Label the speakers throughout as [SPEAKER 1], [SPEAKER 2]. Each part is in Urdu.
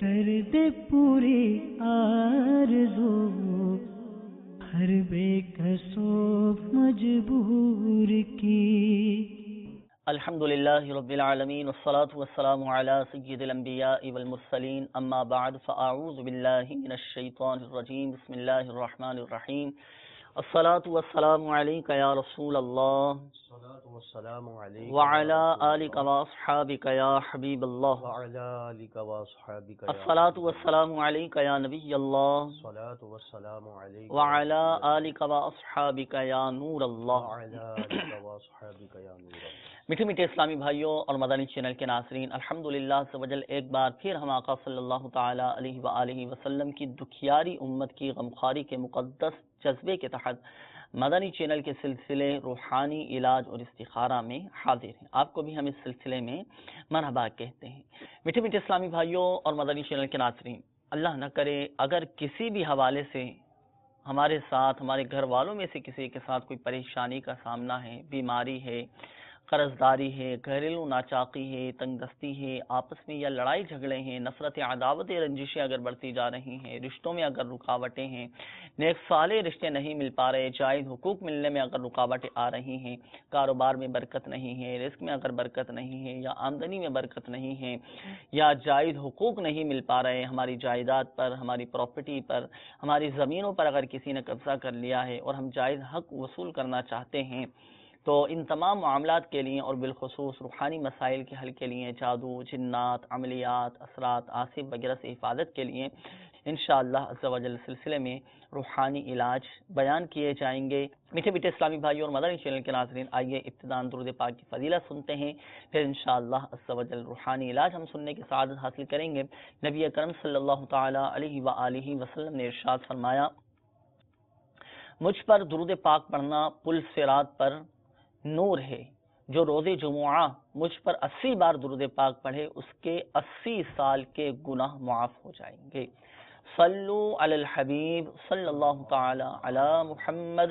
[SPEAKER 1] کر دے پوری آرزو ہر بے کسو مجبور کی۔
[SPEAKER 2] الحمدللہ رب العالمین والصلاة والسلام علی سید الانبیاء والمرسلین، اما بعد فاعوذ باللہ من الشیطان الرجیم، بسم اللہ الرحمن الرحیم۔ الصلاة والسلام علیک یا رسول اللہ وعلی آلک واصحابک یا حبیب اللہ، الصلاة والسلام علیک یا نبی اللہ وعلی آلک واصحابک یا نور اللہ۔ میٹھے میٹھے اسلامی بھائیوں اور مدنی چینل کے ناظرین، الحمدللہ عز و جل ایک بار پھر ہم آقا صلی اللہ تعالی علیہ وآلہ وسلم کی دکھیاری امت کی غمخواری کے مقدس جذبے کے تحت مدنی چینل کے سلسلے روحانی علاج اور استخارہ میں حاضر ہیں۔ آپ کو بھی ہم اس سلسلے میں مرحبا کہتے ہیں۔ میٹھے میٹھے اسلامی بھائیوں اور مدنی چینل کے ناظرین، اللہ نہ کرے اگر کسی بھی حوالے سے ہمارے ساتھ، ہمارے گھر والوں میں سے کسی کے ساتھ کوئی پریشانی کا سامنا ہے، بیماری ہے، قرض داری ہے، گھریلو ناچاقی ہے، تنگ دستی ہے، آپس میں یا لڑائی جھگڑے ہیں، نفرت عداوت رنجشیں اگر بڑھتی جا رہی ہیں، رشتوں میں اگر رکاوٹیں ہیں، نیک صالح رشتے نہیں مل پا رہے، جائز حقوق ملنے میں اگر رکاوٹیں آ رہی ہیں، کاروبار میں برکت نہیں ہے، رزق میں اگر برکت نہیں ہے، یا آمدنی میں برکت نہیں ہے، یا جائز حقوق نہیں مل پا رہے، ہماری جائیداد پر، ہماری پراپرٹی پر، ہماری زمینوں پر اگر کسی نے قبضہ کر لیا ہے اور ہم جائز حق وصول کرنا چاہتے ہیں، تو ان تمام معاملات کے لیے اور بالخصوص روحانی مسائل کے حل کے لیے، جادو، جنات، عملیات، اثرات، آصف وغیرہ سے حفاظت کے لیے انشاءاللہ عز و جل سلسلے میں روحانی علاج بیان کیے جائیں گے۔ میٹھے میٹھے اسلامی بھائیوں اور مدنی چینل کے ناظرین، آئیے ابتداءً درود پاک کی فضیلت سنتے ہیں، پھر انشاءاللہ عز و جل روحانی علاج ہم سننے کی سعادت حاصل کریں گے۔ نبی اکرم صلی اللہ تعالی علیہ وآلہ وسلم نے ارشاد فرمایا، مجھ پر درود پاک پڑھنا پل صراط پر نور ہے، جو روز جمعہ مجھ پر 80 بار درود پاک پڑھے اس کے 80 سال کے گناہ معاف ہو جائیں گے۔ صلو علی الحبیب صلی اللہ تعالی علی محمد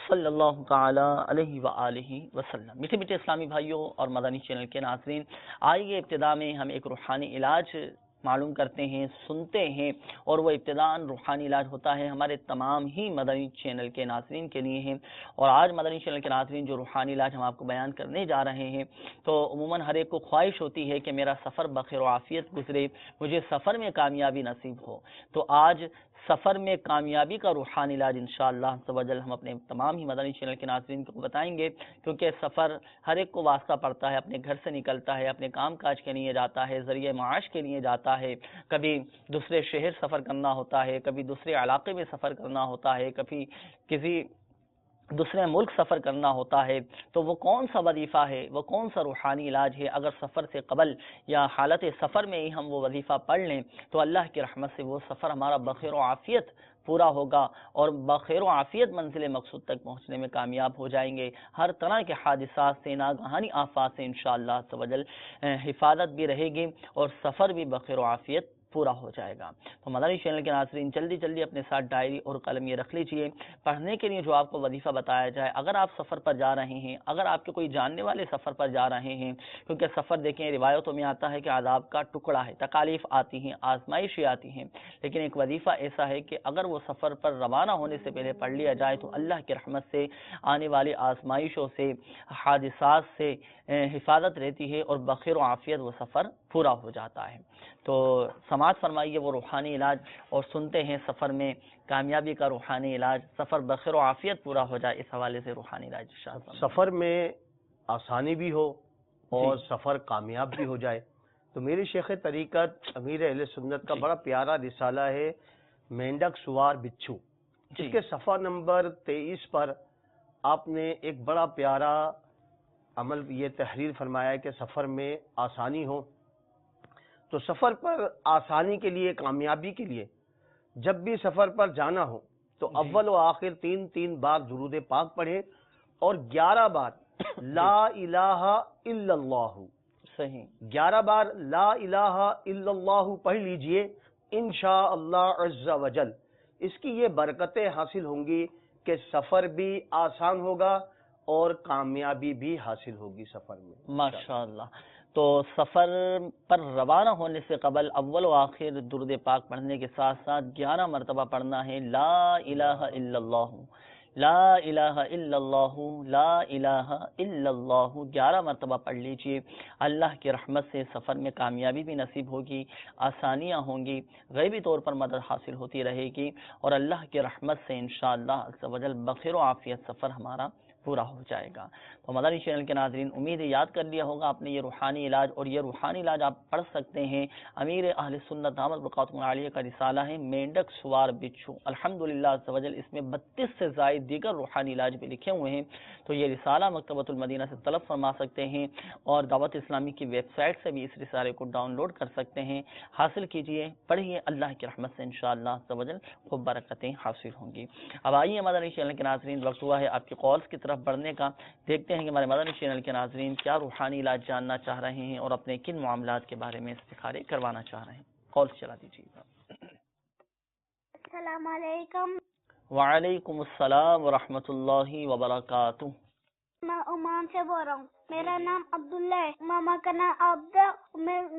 [SPEAKER 2] صلی اللہ تعالی علیہ وآلہ وسلم۔ میٹھے میٹھے اسلامی بھائیوں اور مدنی چینل کے ناظرین، آئیے ابتدا میں ہم ایک روحانی علاج معلوم کرتے ہیں، سنتے ہیں، اور وہ ابتداءً روحانی علاج ہوتا ہے ہمارے تمام ہی مدنی چینل کے ناظرین کے لیے ہیں۔ اور آج مدنی چینل کے ناظرین جو روحانی علاج ہم آپ کو بیان کرنے جا رہے ہیں، تو عموماً ہر ایک کو خواہش ہوتی ہے کہ میرا سفر بخیر و عافیت گزرے، مجھے سفر میں کامیابی نصیب ہو۔ تو آج سفر میں کامیابی کا روحانی علاج انشاءاللہ عز و جل ہم اپنے تمام ہی مدنی چینل کے ناظرین کو بتائیں گے، کیونکہ سفر ہر ایک کو واسطہ پڑتا ہے، اپنے گھر سے نکلتا ہے، اپنے کام کاج کے لیے جاتا ہے، ذریعہ معاش کے لیے جاتا ہے، کبھی دوسرے شہر سفر کرنا ہوتا ہے، کبھی دوسرے علاقے میں سفر کرنا ہوتا ہے، کبھی کسی دوسرے ملک سفر کرنا ہوتا ہے۔ تو وہ کون سا وظیفہ ہے، وہ کون سا روحانی علاج ہے، اگر سفر سے قبل یا حالت سفر میں ہی ہم وہ وظیفہ پڑھ لیں تو اللہ کی رحمت سے وہ سفر ہمارا بخیر و عافیت پورا ہوگا اور بخیر و عافیت منزل مقصود تک پہنچنے میں کامیاب ہو جائیں گے۔ ہر طرح کے حادثات سے، ناگہانی آفات سے انشاءاللہ عز و جل حفاظت بھی رہے گی اور سفر بھی بخیر و عافیت پورا ہو جائے گا۔ تو مدنی چینل کے ناظرین جلدی جلدی اپنے ساتھ ڈائری اور قلم یہ رکھ لیجئے، پڑھنے کے لیے جو آپ کو وظیفہ بتایا جائے، اگر آپ سفر پر جا رہے ہیں، اگر آپ کے کوئی جاننے والے سفر پر جا رہے ہیں، کیونکہ سفر دیکھیں روایتوں میں آتا ہے کہ عذاب کا ٹکڑا ہے، تکالیف آتی ہیں، آزمائشیں آتی ہیں، لیکن ایک وظیفہ ایسا ہے کہ اگر وہ سفر پر روانہ ہونے سے پہلے پڑھ لیا جائے تو اللہ کی رحمت سے آنے والی آزمائشوں سے، حادثات سے حفاظت رہتی ہے اور بخیر و عافیت وہ سفر پورا ہو جاتا ہے۔ تو سماعت فرمائیے وہ روحانی علاج اور سنتے ہیں سفر میں کامیابی کا روحانی علاج، سفر بخیر و عافیت پورا ہو جائے، اس حوالے سے روحانی علاج
[SPEAKER 3] سفر میں آسانی بھی ہو اور سفر کامیاب بھی ہو جائے۔ تو میری شیخ طریقت امیر اہل سنت کا بڑا پیارا رسالہ ہے مینڈک سوار بچھو، جس کے صفحہ نمبر 23 پر آپ نے ایک بڑا پیارا عمل یہ تحریر فرمایا ہے کہ سفر میں آسانی ہو۔ تو سفر پر آسانی کے لیے، کامیابی کے لیے جب بھی سفر پر جانا ہو تو اول و آخر 3 بار درود پاک پڑھیں اور 11 بار لا الہ الا اللہ،
[SPEAKER 2] صحیح
[SPEAKER 3] 11 بار لا الہ الا اللہ پڑھ لیجئے، انشاءاللہ عز و جل اس کی یہ برکتیں حاصل ہوں گی کہ سفر بھی آسان ہوگا اور کامیابی بھی حاصل ہوگی سفر میں
[SPEAKER 2] ماشاءاللہ۔ تو سفر پر روانہ ہونے سے قبل اول و آخر درود پاک پڑھنے کے ساتھ ساتھ 11 مرتبہ پڑھنا ہے لا الہ الا اللہ، لا الہ الا اللہ، لا الہ الا اللہ 11 مرتبہ پڑھ لیجئے۔ اللہ کی رحمت سے سفر میں کامیابی بھی نصیب ہوگی، آسانیاں ہوں گی، غیبی طور پر مدد حاصل ہوتی رہے گی، اور اللہ کی رحمت سے انشاءاللہ عز و جل بخیر و عافیت سفر ہمارا پورا ہو جائے گا۔ تو مدنی چینل کے ناظرین، امید ہے یاد کر لیا ہوگا آپ نے یہ روحانی علاج، اور یہ روحانی علاج آپ پڑھ سکتے ہیں امیر اہل سنت دامت برکاتہم العالیہ کا رسالہ ہے مینڈک سوار بچھو، الحمدللہ عز و جل اس میں 32 سے زائد دیگر روحانی علاج بھی لکھے ہوئے ہیں۔ تو یہ رسالہ مکتبۃ المدینہ سے طلب فرما سکتے ہیں، اور دعوت اسلامی کی ویب سائٹ سے بھی اس رسالے کو ڈاؤن لوڈ کر سکتے ہیں۔ حاصل کیجئے، پڑھیے، اللہ کی رحمت سے انشاءاللہ عز و جل خوب برکتیں حاصل ہوں گی۔ اب آئیے مدنی چینل کے ناظرین، وقت ہوا ہے آپ کی کالز کی طرف بڑھنے کا۔ دیکھتے ہیں کہ ہمارے مدنی چینل کے ناظرین کیا روحانی علاج جاننا چاہ رہے ہیں اور اپنے کن معاملات کے بارے میں استخارے کروانا چاہ رہے ہیں۔ کالز چلا دیجیے گا۔
[SPEAKER 4] السلام علیکم۔
[SPEAKER 2] وعلیکم السلام ورحمۃ اللہ وبرکاتہ۔
[SPEAKER 4] میں عمان سے بول رہا ہوں، میرا نام عبداللہ ہے، ماما کا نام عبد،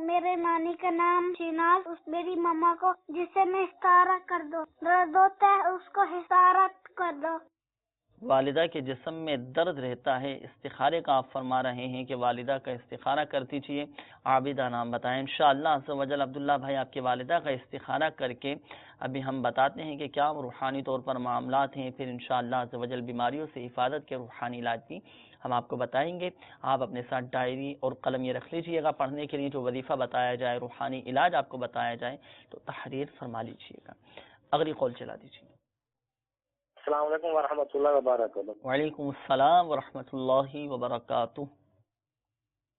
[SPEAKER 4] میرے نانی کا نام شیناز۔ میری ماما کو جسے میں استعارہ کر دو، درد ہوتا ہے اس کو استعارہ کر دو۔
[SPEAKER 2] والدہ کے جسم میں درد رہتا ہے، استخارے کا آپ فرما رہے ہیں کہ والدہ کا استخارہ کر دیجیے۔ عابدہ نام بتائیں انشاءاللہ عز و جل۔ عبداللہ بھائی، آپ کے والدہ کا استخارہ کر کے ابھی ہم بتاتے ہیں کہ کیا روحانی طور پر معاملات ہیں، پھر انشاءاللہ عز و جل بیماریوں سے حفاظت کے روحانی علاج بھی ہم آپ کو بتائیں گے۔ آپ اپنے ساتھ ڈائری اور قلم یہ رکھ لیجیے گا، پڑھنے کے لیے جو وظیفہ بتایا جائے، روحانی علاج آپ کو بتایا جائے تو تحریر فرما لیجیے گا۔ اگلی کال چلا دیجیے۔
[SPEAKER 5] السلام علیکم ورحمۃ اللہ وبرکاتہ۔
[SPEAKER 2] وعلیکم السلام ورحمۃ اللہ وبرکاتہ۔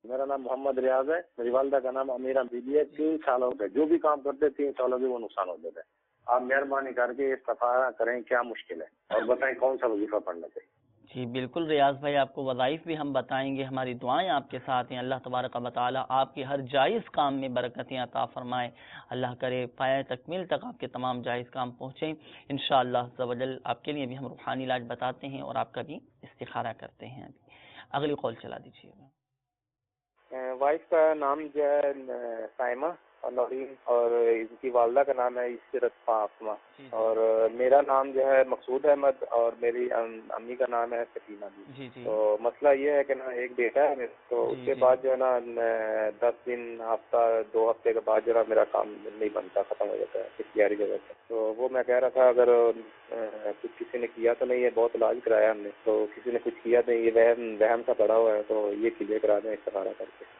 [SPEAKER 5] میرا نام محمد ریاض ہے، میری والدہ کا نام امیرہ بی بی ہے۔ 3 سالوں سے جو بھی کام کرتے 3 سالوں سے وہ نقصان ہوتے تھے۔ آپ مہربانی کر کے استفادہ کریں، کیا مشکل ہے، اور بتائیں کون سا وظیفہ پڑھنا چاہیے۔
[SPEAKER 2] جی بالکل ریاض بھائی، آپ کو وظائف بھی ہم بتائیں گے، ہماری دعائیں آپ کے ساتھ ہیں۔ اللہ تبارک و تعالی آپ کے ہر جائز کام میں برکتیں عطا فرمائے، اللہ کرے پایہ تکمیل تک آپ کے تمام جائز کام پہنچیں انشاءاللہ عز و جل۔ آپ کے لیے بھی ہم روحانی علاج بتاتے ہیں اور آپ کا بھی استخارہ کرتے ہیں۔ اگلی کال چلا دیجیے گا۔
[SPEAKER 5] وائف کا نام جو ہے سائمہ اور نورین، اور ان کی والدہ کا نام ہے عشرت فاطمہ، اور میرا نام جو ہے مقصود احمد، اور میری امی کا نام ہے سکینہ بھی۔ تو مسئلہ یہ ہے کہ نا ایک بیٹا ہے میرا، تو اس کے بعد جو ہے نا 10 دن، ہفتہ 2 ہفتے کے بعد جو ہے میرا کام نہیں بنتا، ختم ہو جاتا ہے اس تیاری کی وجہ سے۔ تو وہ میں کہہ رہا تھا اگر کچھ کسی نے کیا تو نہیں ہے، بہت علاج کرایا ہم نے، تو کسی نے کچھ کیا تو یہ وہم سا پڑا ہوا ہے، تو یہ کلیئر کرا دیں استخارہ کر کے۔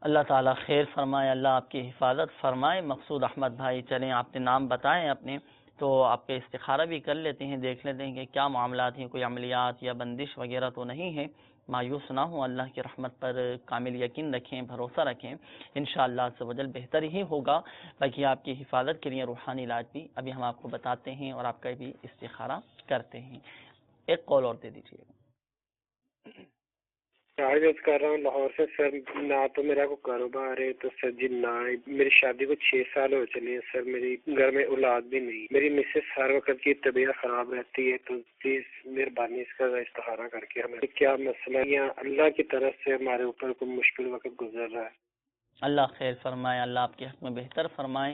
[SPEAKER 2] اللہ تعالیٰ خیر فرمائے، اللہ آپ کی حفاظت فرمائے۔ مقصود احمد بھائی، چلیں آپ نے نام بتائیں اپنے، تو آپ کے استخارہ بھی کر لیتے ہیں، دیکھ لیتے ہیں کہ کیا معاملات ہیں، کوئی عملیات یا بندش وغیرہ تو نہیں ہے۔ مایوس نہ ہوں، اللہ کی رحمت پر کامل یقین رکھیں، بھروسہ رکھیں، انشاءاللہ عز و جل بہتر ہی ہوگا۔ باقی آپ کی حفاظت کے لیے روحانی علاج بھی ابھی ہم آپ کو بتاتے ہیں اور آپ کا بھی استخارہ کرتے ہیں۔ ایک کال اور دے دیجیے گا۔
[SPEAKER 6] عرض کر رہا ہوں لاہور سے سر، نہ تو میرا کوئی کاروبار ہے تو سر جی نہ میری شادی کو 6 سال ہو چلے ہیں سر، میری گھر میں اولاد بھی نہیں، میری مسز ہر وقت کی طبیعت خراب رہتی ہے، تو پلیز مہربانی اس کا استخارہ کر کے ہمیں کیا مسئلہ یا اللہ کی طرف سے ہمارے اوپر کوئی مشکل وقت گزر رہا ہے۔
[SPEAKER 2] اللہ خیر فرمائے، اللہ آپ کے حق میں بہتر فرمائے۔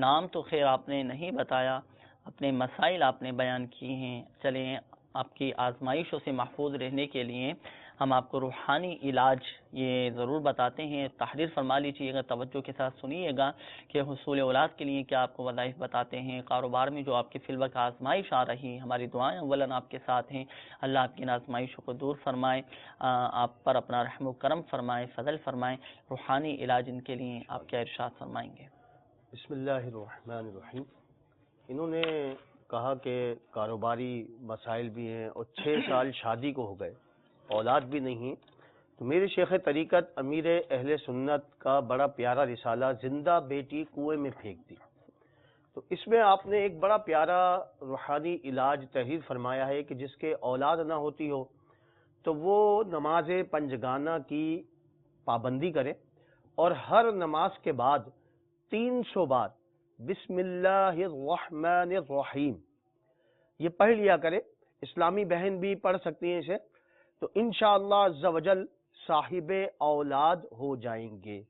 [SPEAKER 2] نام تو خیر آپ نے نہیں بتایا، اپنے مسائل آپ نے بیان کیے ہیں۔ چلیں آپ کی آزمائشوں سے محفوظ رہنے کے لیے ہم آپ کو روحانی علاج یہ ضرور بتاتے ہیں۔ تحریر فرما لیجیے گا، توجہ کے ساتھ سنیے گا کہ حصول اولاد کے لیے کیا آپ کو وظائف بتاتے ہیں۔ کاروبار میں جو آپ کی فی الوقت آزمائش آ رہی، ہماری دعائیں اولاً آپ کے ساتھ ہیں، اللہ آپ کی ان آزمائشوں کو دور فرمائے، آپ پر اپنا رحم و کرم فرمائے، فضل فرمائے۔ روحانی علاج ان کے لیے آپ کیا ارشاد فرمائیں گے؟
[SPEAKER 3] بسم اللہ الرحمن الرحیم۔ انہوں نے کہا کہ کاروباری مسائل بھی ہیں اور 6 سال شادی کو ہو گئے، اولاد بھی نہیں، تو میرے شیخ طریقت امیر اہل سنت کا بڑا پیارا رسالہ زندہ بیٹی کنویں میں پھینک دی، تو اس میں آپ نے ایک بڑا پیارا روحانی علاج تحریر فرمایا ہے کہ جس کے اولاد نہ ہوتی ہو تو وہ نماز پنجگانہ کی پابندی کرے، اور ہر نماز کے بعد 300 بار بسم اللہ الرحمن الرحیم یہ پڑھ لیا کرے۔ اسلامی بہن بھی پڑھ سکتی ہیں اسے، تو انشاءاللہ عز و جل صاحب اولاد ہو جائیں گے۔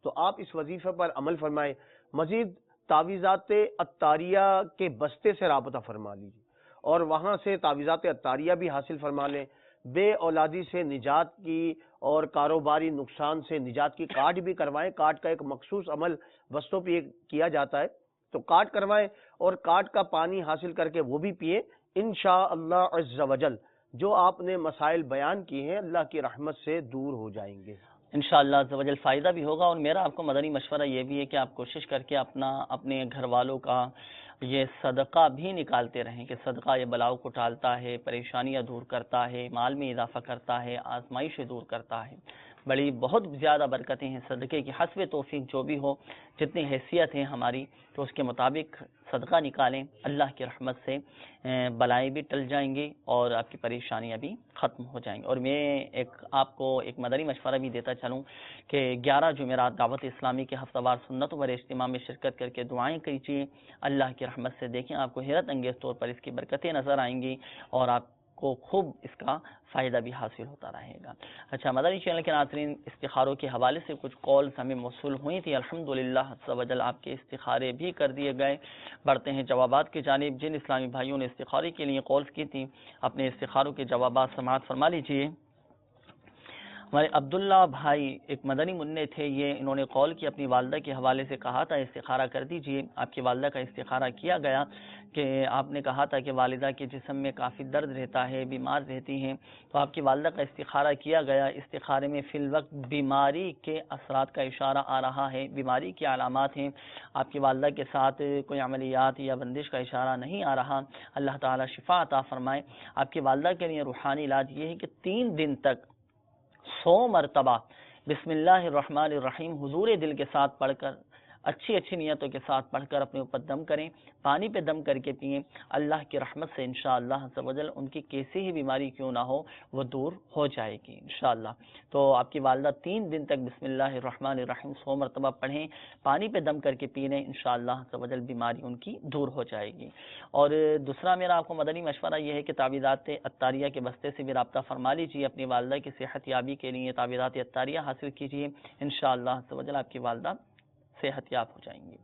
[SPEAKER 3] تو آپ اس وظیفے پر عمل فرمائیں۔ مزید تعویذات عطاریہ کے بستے سے رابطہ فرما لیجیے اور وہاں سے تعویذات عطاریہ بھی حاصل فرما لیں۔ بے اولادی سے نجات کی اور کاروباری نقصان سے نجات کی کارڈ بھی کروائیں۔ کارڈ کا ایک مخصوص عمل بستوں پہ کیا جاتا ہے، تو کارڈ کروائیں اور کارڈ کا پانی حاصل کر کے وہ بھی پئیں۔ انشاءاللہ عز وجل جو آپ نے مسائل بیان کیے ہیں اللہ کی رحمت سے دور ہو جائیں گے
[SPEAKER 2] انشاءاللہ عز و جل فائدہ بھی ہوگا۔ اور میرا آپ کو مدنی مشورہ یہ بھی ہے کہ آپ کوشش کر کے اپنے گھر والوں کا یہ صدقہ بھی نکالتے رہیں، کہ صدقہ یہ بلاؤ کو ٹالتا ہے، پریشانیاں دور کرتا ہے، مال میں اضافہ کرتا ہے، آزمائش دور کرتا ہے۔ بڑی بہت زیادہ برکتیں ہیں صدقے کی، حسب توفیق جو بھی ہو، جتنی حیثیت ہے ہماری تو اس کے مطابق صدقہ نکالیں، اللہ کی رحمت سے بلائیں بھی ٹل جائیں گی اور آپ کی پریشانیاں بھی ختم ہو جائیں گی۔ اور میں آپ کو ایک مدنی مشورہ بھی دیتا چلوں کہ 11 جمعرات دعوت اسلامی کے ہفتہ وار سنت و اجتماع میں شرکت کر کے دعائیں کیجیے، اللہ کی رحمت سے دیکھیں آپ کو حیرت انگیز طور پر اس کی برکتیں نظر آئیں گی اور آپ کو خوب اس کا فائدہ بھی حاصل ہوتا رہے گا۔ اچھا مدنی چینل کے ناظرین، استخاروں کے حوالے سے کچھ کالز ہمیں موصول ہوئی تھی، الحمدللہ عز و جل آپ کے استخارے بھی کر دیے گئے۔ بڑھتے ہیں جوابات کی جانب۔ جن اسلامی بھائیوں نے استخارے کے لیے کالز کی تھی اپنے استخاروں کے جوابات سماعت فرما لیجیے۔ ہمارے عبداللہ بھائی ایک مدنی منع تھے، انہوں نے کال کی، اپنی والدہ کے حوالے سے کہا تھا استخارہ کر دیجئے۔ آپ کی والدہ کا استخارہ کیا گیا کہ آپ نے کہا تھا کہ والدہ کے جسم میں کافی درد رہتا ہے، بیمار رہتی ہیں، تو آپ کی والدہ کا استخارہ کیا گیا۔ استخارے میں فی الوقت بیماری کے اثرات کا اشارہ آ رہا ہے، بیماری کی علامات ہیں۔ آپ کی والدہ کے ساتھ کوئی عملیات یا بندش کا اشارہ نہیں آ رہا۔ اللہ تعالی شفا عطا فرمائے۔ آپ کی والدہ کے لیے روحانی علاج یہ ہے کہ 3 دن تک 100 مرتبہ بسم اللہ الرحمن الرحیم حضور دل کے ساتھ پڑھ کر، اچھی نیتوں کے ساتھ پڑھ کر اپنے اوپر دم کریں، پانی پہ دم کر کے پئیں۔ اللہ کی رحمت سے انشاءاللہ عز و جل ان کی کیسی ہی بیماری کیوں نہ ہو وہ دور ہو جائے گی انشاءاللہ۔ تو آپ کی والدہ 3 دن تک بسم اللہ الرحمن الرحیم 100 مرتبہ پڑھیں، پانی پہ دم کر کے پی لیں، انشاءاللہ عز و جل بیماری ان کی دور ہو جائے گی۔ اور دوسرا میرا آپ کو مدنی مشورہ یہ ہے کہ تعویذات عطاریہ کے بستے سے بھی رابطہ فرما لیجیے، اپنی والدہ کی صحت یابی کے لیے تعویذات عطاریہ حاصل کیجیے، انشاءاللہ عز و جل آپ کی والدہ صحت یاب ہو جائیں گی۔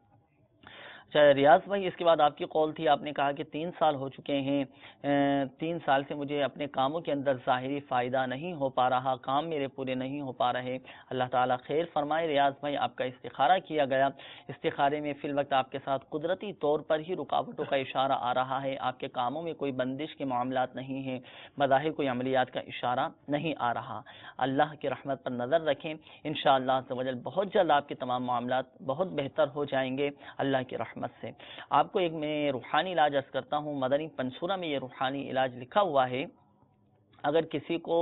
[SPEAKER 2] ریاض بھائی اس کے بعد آپ کی کال تھی، آپ نے کہا کہ 3 سال ہو چکے ہیں، 3 سال سے مجھے اپنے کاموں کے اندر ظاہری فائدہ نہیں ہو پا رہا، کام میرے پورے نہیں ہو پا رہے۔ اللہ تعالیٰ خیر فرمائے۔ ریاض بھائی آپ کا استخارہ کیا گیا، استخارے میں فی الوقت آپ کے ساتھ قدرتی طور پر ہی رکاوٹوں کا اشارہ آ رہا ہے، آپ کے کاموں میں کوئی بندش کے معاملات نہیں ہیں، بظاہر کوئی عملیات کا اشارہ نہیں آ رہا۔ اللہ کی رحمت پر نظر رکھیں، انشاءاللہ عز و جل بہت جلد آپ کے تمام معاملات بہت بہتر ہو جائیں گے اللہ کی رحمت سے۔ آپ کو ایک میں روحانی علاج عرض کرتا ہوں، مدنی پنصورہ میں یہ روحانی علاج لکھا ہوا ہے۔ اگر کسی کو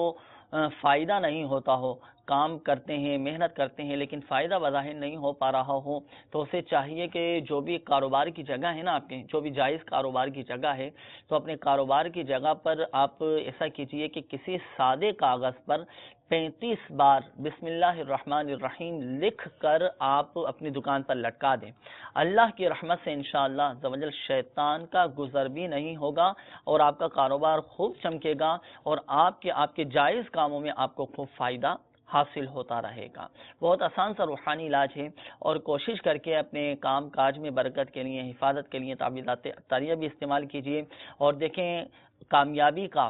[SPEAKER 2] فائدہ نہیں ہوتا ہو، کام کرتے ہیں، محنت کرتے ہیں لیکن فائدہ بظاہر نہیں ہو پا رہا ہو، تو اسے چاہیے کہ جو بھی کاروبار کی جگہ ہے نا، آپ کے جو بھی جائز کاروبار کی جگہ ہے، تو اپنے کاروبار کی جگہ پر آپ ایسا کیجئے کہ کسی سادے کاغذ پر 35 بار بسم اللہ الرحمن الرحیم لکھ کر آپ اپنی دکان پر لٹکا دیں۔ اللہ کی رحمت سے انشاءاللہ عز و جل شیطان کا گزر بھی نہیں ہوگا اور آپ کا کاروبار خوب چمکے گا اور آپ کے جائز کاموں میں آپ کو خوب فائدہ حاصل ہوتا رہے گا۔ بہت آسان سا روحانی علاج ہے اور کوشش کر کے اپنے کام کاج میں برکت کے لیے، حفاظت کے لیے تعویذات عطاریہ بھی استعمال کیجیے۔ اور دیکھیں کامیابی کا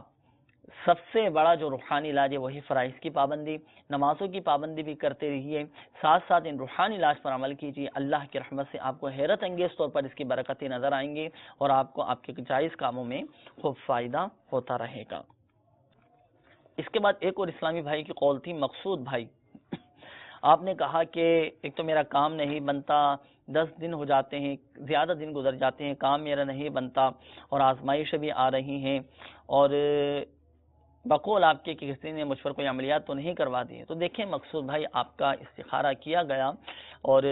[SPEAKER 2] سب سے بڑا جو روحانی علاج ہے وہی فرائض کی پابندی، نمازوں کی پابندی بھی کرتے رہیے، ساتھ ساتھ ان روحانی علاج پر عمل کیجیے۔ اللہ کی رحمت سے آپ کو حیرت انگیز طور پر اس کی برکتیں نظر آئیں گی اور آپ کو آپ کے جائز کاموں میں خوب فائدہ ہوتا رہے گا۔ اس کے بعد ایک اور اسلامی بھائی کی کال تھی، مقصود بھائی۔ آپ نے کہا کہ ایک تو میرا کام نہیں بنتا، 10 دن ہو جاتے ہیں، زیادہ دن گزر جاتے ہیں، کام میرا نہیں بنتا اور آزمائش بھی آ رہی ہیں، اور بقول آپ کے کہ کسی نے مجھ پر کوئی عملیات تو نہیں کروا دی ہے۔ تو دیکھیں مقصود بھائی، آپ کا استخارہ کیا گیا اور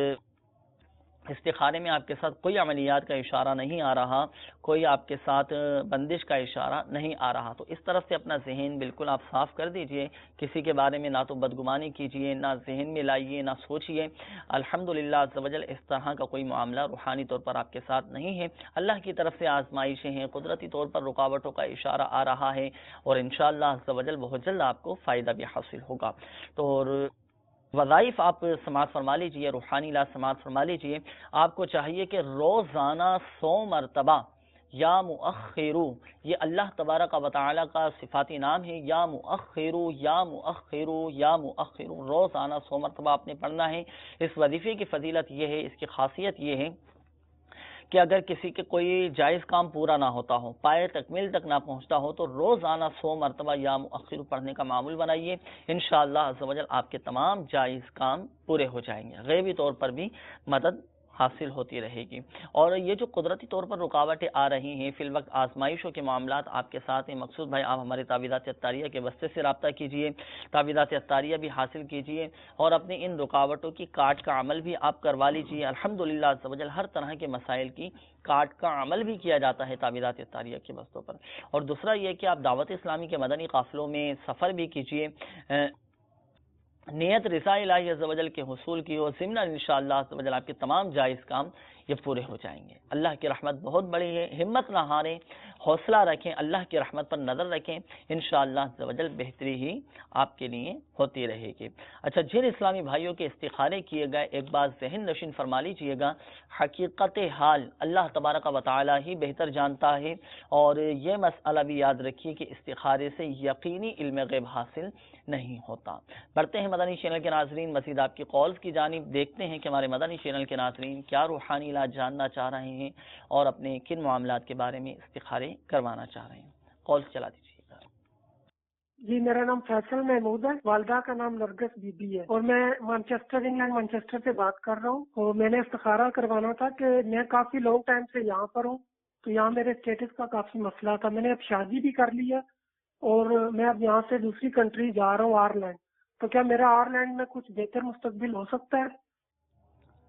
[SPEAKER 2] استخارے میں آپ کے ساتھ کوئی عملیات کا اشارہ نہیں آ رہا، کوئی آپ کے ساتھ بندش کا اشارہ نہیں آ رہا، تو اس طرف سے اپنا ذہن بالکل آپ صاف کر دیجئے، کسی کے بارے میں نہ تو بدگمانی کیجئے، نہ ذہن میں لائیے، نہ سوچئے۔ الحمدللہ عز و جل اس طرح کا کوئی معاملہ روحانی طور پر آپ کے ساتھ نہیں ہے، اللہ کی طرف سے آزمائشیں ہیں، قدرتی طور پر رکاوٹوں کا اشارہ آ رہا ہے، اور انشاءاللہ عز و جل بہت جلد آپ کو فائدہ بھی حاصل ہوگا۔ تو وظائف آپ سماعت فرما لیجئے، روحانی علاج سماعت فرما لیجئے۔ آپ کو چاہیے کہ روزانہ 100 مرتبہ یا مؤخرو، یہ اللہ تبارک و تعالی کا صفاتی نام ہے، یا مؤخرو یا مؤخرو یا مؤخرو، روزانہ 100 مرتبہ آپ نے پڑھنا ہے۔ اس وظیفے کی فضیلت یہ ہے، اس کی خاصیت یہ ہے کہ اگر کسی کے کوئی جائز کام پورا نہ ہوتا ہو، پائے تکمیل تک نہ پہنچتا ہو، تو روزانہ 100 مرتبہ یا مؤخر پڑھنے کا معمول بنائیے، انشاءاللہ عز و جل آپ کے تمام جائز کام پورے ہو جائیں گے، غیبی طور پر بھی مدد حاصل ہوتی رہے گی۔ اور یہ جو قدرتی طور پر رکاوٹیں آ رہی ہیں، فی الوقت آزمائشوں کے معاملات آپ کے ساتھ ہیں، مقصود بھائی آپ ہمارے تعویذات اطاریہ کے واسطے سے رابطہ کیجئے، تعویذات اطاریہ بھی حاصل کیجئے، اور اپنے ان رکاوٹوں کی کاٹ کا عمل بھی آپ کروا لیجئے۔ الحمدللہ عز و جل ہر طرح کے مسائل کی کاٹ کا عمل بھی کیا جاتا ہے تعویذات اطاریہ کے واسطوں پر۔ اور دوسرا یہ کہ آپ دعوت اسلامی کے مدنی قافلوں میں سفر بھی کیجئے، نیت رضا الہی عز و جل کے حصول کی ہو، ضمن انشاءاللہ عز و جل آپ کے تمام جائز کام یہ پورے ہو جائیں گے۔ اللہ کی رحمت بہت بڑی ہے، ہمت نہ ہاریں، حوصلہ رکھیں، اللہ کی رحمت پر نظر رکھیں، انشاءاللہ عز و جل بہتری ہی آپ کے لیے ہوتی رہے گی۔ اچھا، جن اسلامی بھائیوں کے استخارے کیے گئے ایک بات ذہن نشین فرما لیجیے گا، حقیقت حال اللہ تبارک و تعالی ہی بہتر جانتا ہے، اور یہ مسئلہ بھی یاد رکھیے کہ استخارے سے یقینی علم غیب حاصل نہیں ہوتا۔ بڑھتے ہیں مدنی چینل کے ناظرین، مزید آپ کی کالز کی جانب، دیکھتے ہیں کہ ہمارے مدنی چینل کے ناظرین کیا روحانی علاج جاننا چاہ رہے ہیں اور اپنے کن معاملات کے بارے میں استخارے کروانا چاہ رہے ہیں۔ کالز چلا دیجیے گا۔
[SPEAKER 7] جی، میرا نام فیصل محمود ہے، والدہ کا نام نرگس بی بی ہے، اور میں مانچسٹر انگلینڈ مانچسٹر سے بات کر رہا ہوں، اور میں نے استخارہ کروانا تھا کہ میں کافی لانگ ٹائم سے یہاں پر ہوں، تو یہاں میرے اسٹیٹس کا کافی مسئلہ تھا، میں نے اب شادی بھی کر لی ہے، اور میں اب یہاں سے دوسری کنٹری جا رہا ہوں، آئرلینڈ، تو کیا میرا آئرلینڈ میں کچھ بہتر مستقبل ہو سکتا ہے؟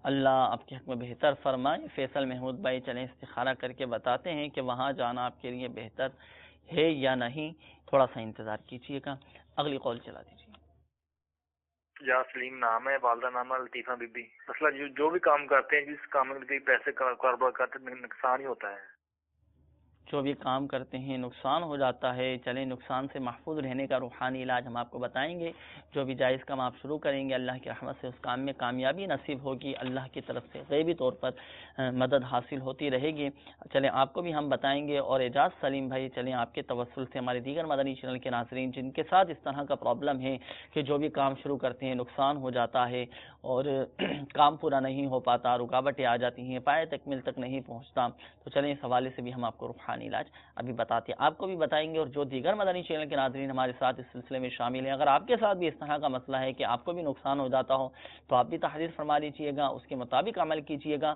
[SPEAKER 2] اللہ آپ کے حق میں بہتر فرمائے۔ فیصل محمود بھائی، چلیں استخارہ کر کے بتاتے ہیں کہ وہاں جانا آپ کے لیے بہتر ہے یا نہیں، تھوڑا سا انتظار کیجیے گا۔ اگلی کال چلا دیجیے۔
[SPEAKER 8] یا سلیم نام ہے، والدہ نام ہے لطیفہ بی بی۔ مسئلہ جو بھی کام کرتے ہیں، جس کام میں پیسے کاروبار کرتے ہیں، نقصان ہی ہوتا ہے۔
[SPEAKER 2] جو بھی کام کرتے ہیں نقصان ہو جاتا ہے۔ چلیں نقصان سے محفوظ رہنے کا روحانی علاج ہم آپ کو بتائیں گے۔ جو بھی جائز کام آپ شروع کریں گے، اللہ کی رحمت سے اس کام میں کامیابی نصیب ہوگی، اللہ کی طرف سے غیبی طور پر مدد حاصل ہوتی رہے گی۔ چلیں آپ کو بھی ہم بتائیں گے۔ اور اعجاز سلیم بھائی، چلیں آپ کے توسل سے ہمارے دیگر مدنی چینل کے ناظرین جن کے ساتھ اس طرح کا پرابلم ہے کہ جو بھی کام شروع کرتے ہیں نقصان ہو جاتا ہے اور کام پورا نہیں ہو پاتا، رکاوٹیں آ جاتی ہیں، پائے تکمیل تک نہیں پہنچتا، تو چلیں اس حوالے سے بھی ہم آپ کو روحانی علاج ابھی بتاتے ہیں، آپ کو بھی بتائیں گے۔ اور جو دیگر مدنی چینل کے ناظرین ہمارے ساتھ اس سلسلے میں شامل ہیں، اگر آپ کے ساتھ بھی اس طرح کا مسئلہ ہے کہ آپ کو بھی نقصان ہو جاتا ہو، تو آپ بھی تحریر فرما لیجیے گا، اس کے مطابق عمل کیجیے گا،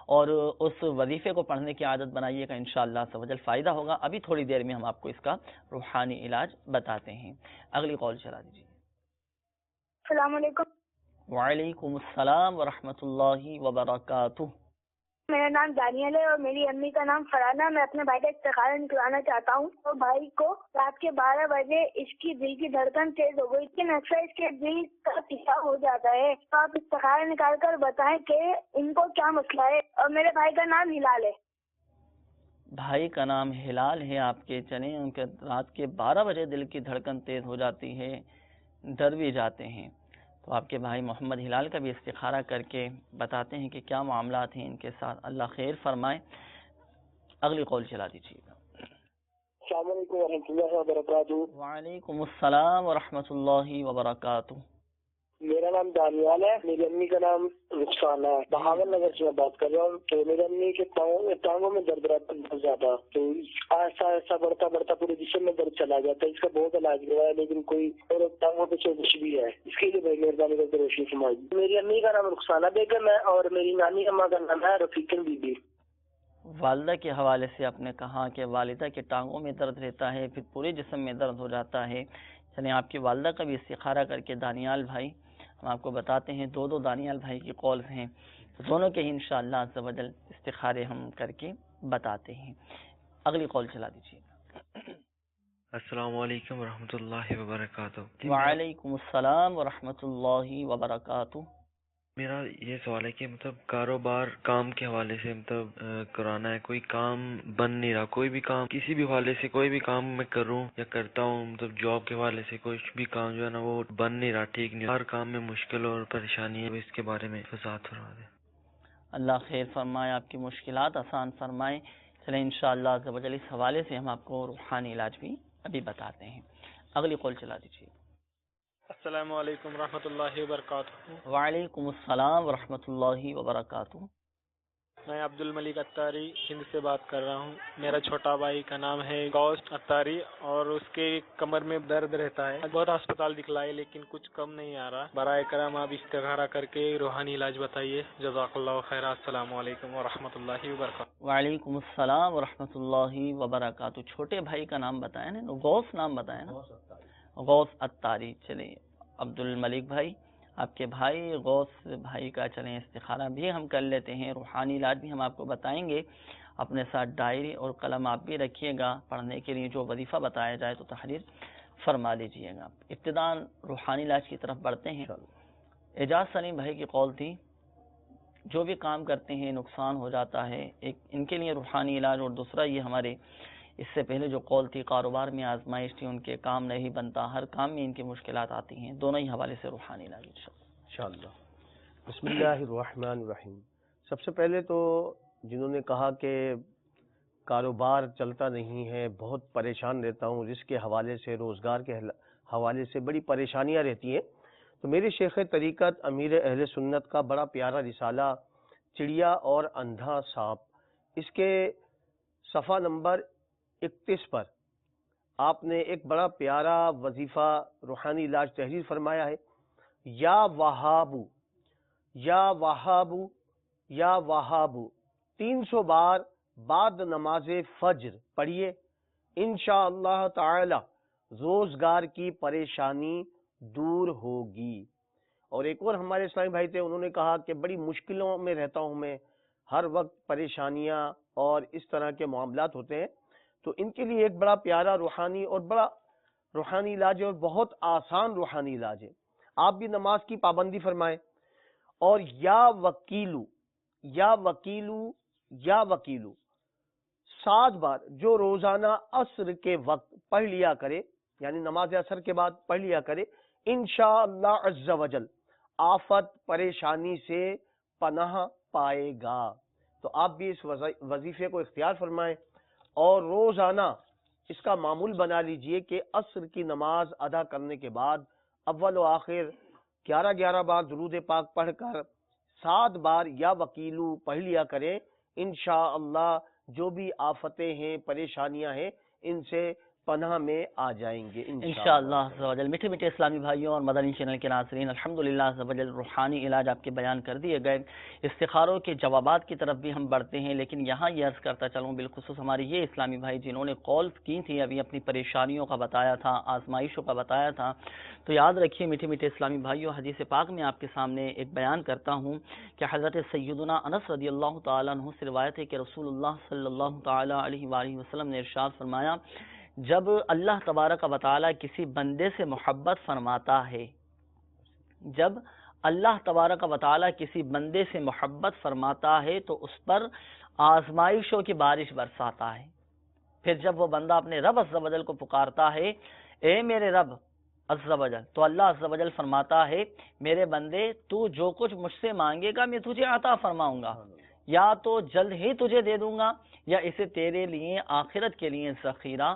[SPEAKER 2] اور اس وظیفے کو پڑھنے کی عادت بنائیے گا، انشاءاللہ عز و جل فائدہ ہوگا۔ ابھی تھوڑی دیر میں ہم آپ کو اس کا روحانی علاج بتاتے ہیں۔ اگلی کال چلا دیجیے۔
[SPEAKER 4] السلام علیکم۔
[SPEAKER 2] وعلیکم السلام ورحمۃ اللہ وبرکاتہ۔
[SPEAKER 4] میرا نام دانیال ہے اور میری امی کا نام فرانہ۔ میں اپنے بھائی کا استخارہ نکلوانا چاہتا ہوں، اور بھائی کو رات کے 12 بجے اس کی دل کی دھڑکن تیز ہو گئی، لیکن اکثر اس کے دل کا ٹھیکا ہو جاتا ہے، تو آپ استخارہ نکال کر بتائیں کہ ان کو کیا مسئلہ ہے۔ اور میرے بھائی کا نام ہلال ہے۔
[SPEAKER 2] بھائی کا نام ہلال ہے آپ کے، چلیں ان کے رات کے 12 بجے دل کی دھڑکن تیز ہو جاتی ہے، ڈر بھی جاتے ہیں، تو آپ کے بھائی محمد ہلال کا بھی استخارہ کر کے بتاتے ہیں کہ کیا معاملات ہیں ان کے ساتھ، اللہ خیر فرمائے۔ اگلی قول چلا دیجیے گا۔
[SPEAKER 6] السلام علیکم ورحمۃ اللہ وبرکاتہ۔
[SPEAKER 2] وعلیکم السلام ورحمۃ اللہ وبرکاتہ۔
[SPEAKER 6] میرا نام دانیال ہے، میری امی کا نام رخسانہ ہے، بہاول نگر سے میں بات کر رہا ہوں۔ تو میری امی کے ٹانگوں میں درد رہتا ہے بہت زیادہ، تو ایسا ایسا بڑھتا بڑھتا پورے جسم میں درد چلا جاتا ہے۔ اس کا بہت علاج ہوا ہے، لیکن کوئی اور ٹانگوں پہ چوبش بھی ہے، اس کے لیے بڑی مہربانی کر کے روشنی فرمائیے۔ میری امی کا نام رخسانہ بیگم ہے اور میری نانی اماں کا نام ہے رفیقن بی بی۔
[SPEAKER 2] والدہ کے حوالے سے آپ نے کہا کہ والدہ کے ٹانگوں میں درد رہتا ہے، پھر پورے جسم میں درد ہو جاتا ہے، یعنی آپ کی والدہ کا بھی استخارہ کر کے دانیال بھائی ہم آپ کو بتاتے ہیں، دو دانیال بھائی کی کالز ہیں۔ دونوں کے ہی انشاءاللہ عز و جل استخارے ہم کر کے بتاتے ہیں. اگلی کال چلا دیجیے.
[SPEAKER 9] السلام علیکم ورحمۃ اللہ وبرکاتہ.
[SPEAKER 2] وعلیکم السلام ورحمۃ اللہ وبرکاتہ.
[SPEAKER 9] میرا یہ سوال ہے کہ مطلب کاروبار کام کے حوالے سے مطلب کرانا ہے، کوئی کام بن نہیں رہا، کوئی بھی کام کسی بھی حوالے سے کوئی بھی کام میں کروں یا کرتا ہوں، مطلب جاب کے حوالے سے کوئی بھی کام جو ہے نا وہ بن نہیں رہا، ٹھیک نہیں، ہر کام میں مشکل اور پریشانی ہے. اس کے بارے میں وضاحت فرما دیں.
[SPEAKER 2] اللہ خیر فرمائے، آپ کی مشکلات آسان فرمائے. چلیں انشاءاللہ عز و جل اس حوالے سے ہم آپ کو روحانی علاج بھی ابھی بتاتے ہیں. اگلی کال چلا دیجیے.
[SPEAKER 10] السلام علیکم ورحمۃ اللہ وبرکاتہ.
[SPEAKER 2] وعلیکم السلام ورحمۃ اللہ وبرکاتہ.
[SPEAKER 10] میں عبد الملک اتاری ہند سے بات کر رہا ہوں. میرا چھوٹا بھائی کا نام ہے غوث اتاری اور اس کے کمر میں درد رہتا ہے. بہت ہسپتال دکھلائے لیکن کچھ کم نہیں آ رہا. برائے کرم آپ استخارہ کر کے روحانی علاج بتائیے. جزاک اللہ خیر. السلام علیکم ورحمۃ اللہ وبرکاتہ.
[SPEAKER 2] وعلیکم السلام ورحمۃ اللہ وبرکاتہ. چھوٹے بھائی کا نام بتایا نا، غوث نام بتایا نا، غوث اتاری. چلیے عبد الملک بھائی، آپ کے بھائی غوث بھائی کا چلیں استخارہ بھی ہم کر لیتے ہیں، روحانی علاج بھی ہم آپ کو بتائیں گے. اپنے ساتھ ڈائری اور قلم آپ بھی رکھیے گا، پڑھنے کے لیے جو وظیفہ بتایا جائے تو تحریر فرما لیجیے گا. ابتداءً روحانی علاج کی طرف بڑھتے ہیں. اعجاز سلیم بھائی کی قول تھی، جو بھی کام کرتے ہیں نقصان ہو جاتا ہے. ایک ان کے لیے روحانی علاج، اور دوسرا یہ ہمارے اس سے پہلے جو قول تھی کاروبار میں آزمائش تھی، ان کے کام نہیں بنتا، ہر کام میں ان کی مشکلات آتی ہیں. دونوں ہی حوالے سے روحانی علاج
[SPEAKER 3] انشاءاللہ. بسم اللہ الرحمن الرحیم. سب سے پہلے تو جنہوں نے کہا کہ کاروبار چلتا نہیں ہے، بہت پریشان رہتا ہوں، رزق کے حوالے سے، روزگار کے حوالے سے بڑی پریشانیاں رہتی ہیں، تو میری شیخ طریقت امیر اہل سنت کا بڑا پیارا رسالہ چڑیا اور اندھا سانپ، اس کے صفحہ نمبر 31 پر آپ نے ایک بڑا پیارا وظیفہ روحانی علاج تحریر فرمایا ہے. یا وہابو یا وہابو یا وہابو 300 بار بعد نماز فجر پڑھیے. انشاءاللہ تعالی روزگار کی پریشانی دور ہوگی. اور ایک اور ہمارے اسلامی بھائی تھے، انہوں نے کہا کہ بڑی مشکلوں میں رہتا ہوں میں، ہر وقت پریشانیاں اور اس طرح کے معاملات ہوتے ہیں، تو ان کے لیے ایک بڑا پیارا روحانی اور بڑا روحانی علاج ہے، اور بہت آسان روحانی علاج ہے. آپ بھی نماز کی پابندی فرمائیں. اور یا وکیلو یا وکیلو یا وکیلو 7 بار جو روزانہ عصر کے وقت پڑھ لیا کرے، یعنی نماز عصر کے بعد پڑھ لیا کرے، انشاءاللہ عز و جل آفت پریشانی سے پناہ پائے گا. تو آپ بھی اس وظیفے کو اختیار فرمائیں، اور روزانہ اس کا معمول بنا لیجئے کہ عصر کی نماز ادا کرنے کے بعد اول و آخر 11 بار درود پاک پڑھ کر 7 بار یا وکیلو پڑھ لیا کریں. انشاءاللہ جو بھی آفتیں ہیں، پریشانیاں ہیں، ان سے پناہ میں آ جائیں گے
[SPEAKER 2] انشاءاللہ عز و جل. میٹھے میٹھے اسلامی بھائیوں اور مدنی چینل کے ناظرین، الحمدللہ عز و جل روحانی علاج آپ کے بیان کر دیے گئے. استخاروں کے جوابات کی طرف بھی ہم بڑھتے ہیں، لیکن یہاں یہ عرض کرتا چلوں بالخصوص ہماری یہ اسلامی بھائی جنہوں نے کال کی تھی، ابھی اپنی پریشانیوں کا بتایا تھا، آزمائشوں کا بتایا تھا، تو یاد رکھیے میٹھے میٹھے اسلامی بھائیوں، حدیث پاک میں آپ کے سامنے ایک بیان کرتا ہوں کہ حضرت سیدنا انس رضی اللہ تعالیٰ عنہ سے روایت ہے کہ رسول اللہ صلی اللہ تعالیٰ علیہ وآلہ وسلم نے ارشاد فرمایا، جب اللہ تبارک و تعالیٰ کسی بندے سے محبت فرماتا ہے، جب اللہ تبارک و تعالیٰ کسی بندے سے محبت فرماتا ہے تو اس پر آزمائشوں کی بارش برساتا ہے. پھر جب وہ بندہ اپنے رب عز و جل کو پکارتا ہے، اے میرے رب عز و جل، تو اللہ عز و جل فرماتا ہے، میرے بندے تو جو کچھ مجھ سے مانگے گا میں تجھے عطا فرماؤں گا، یا تو جلد ہی تجھے دے دوں گا یا اسے تیرے لیے آخرت کے لیے ذخیرہ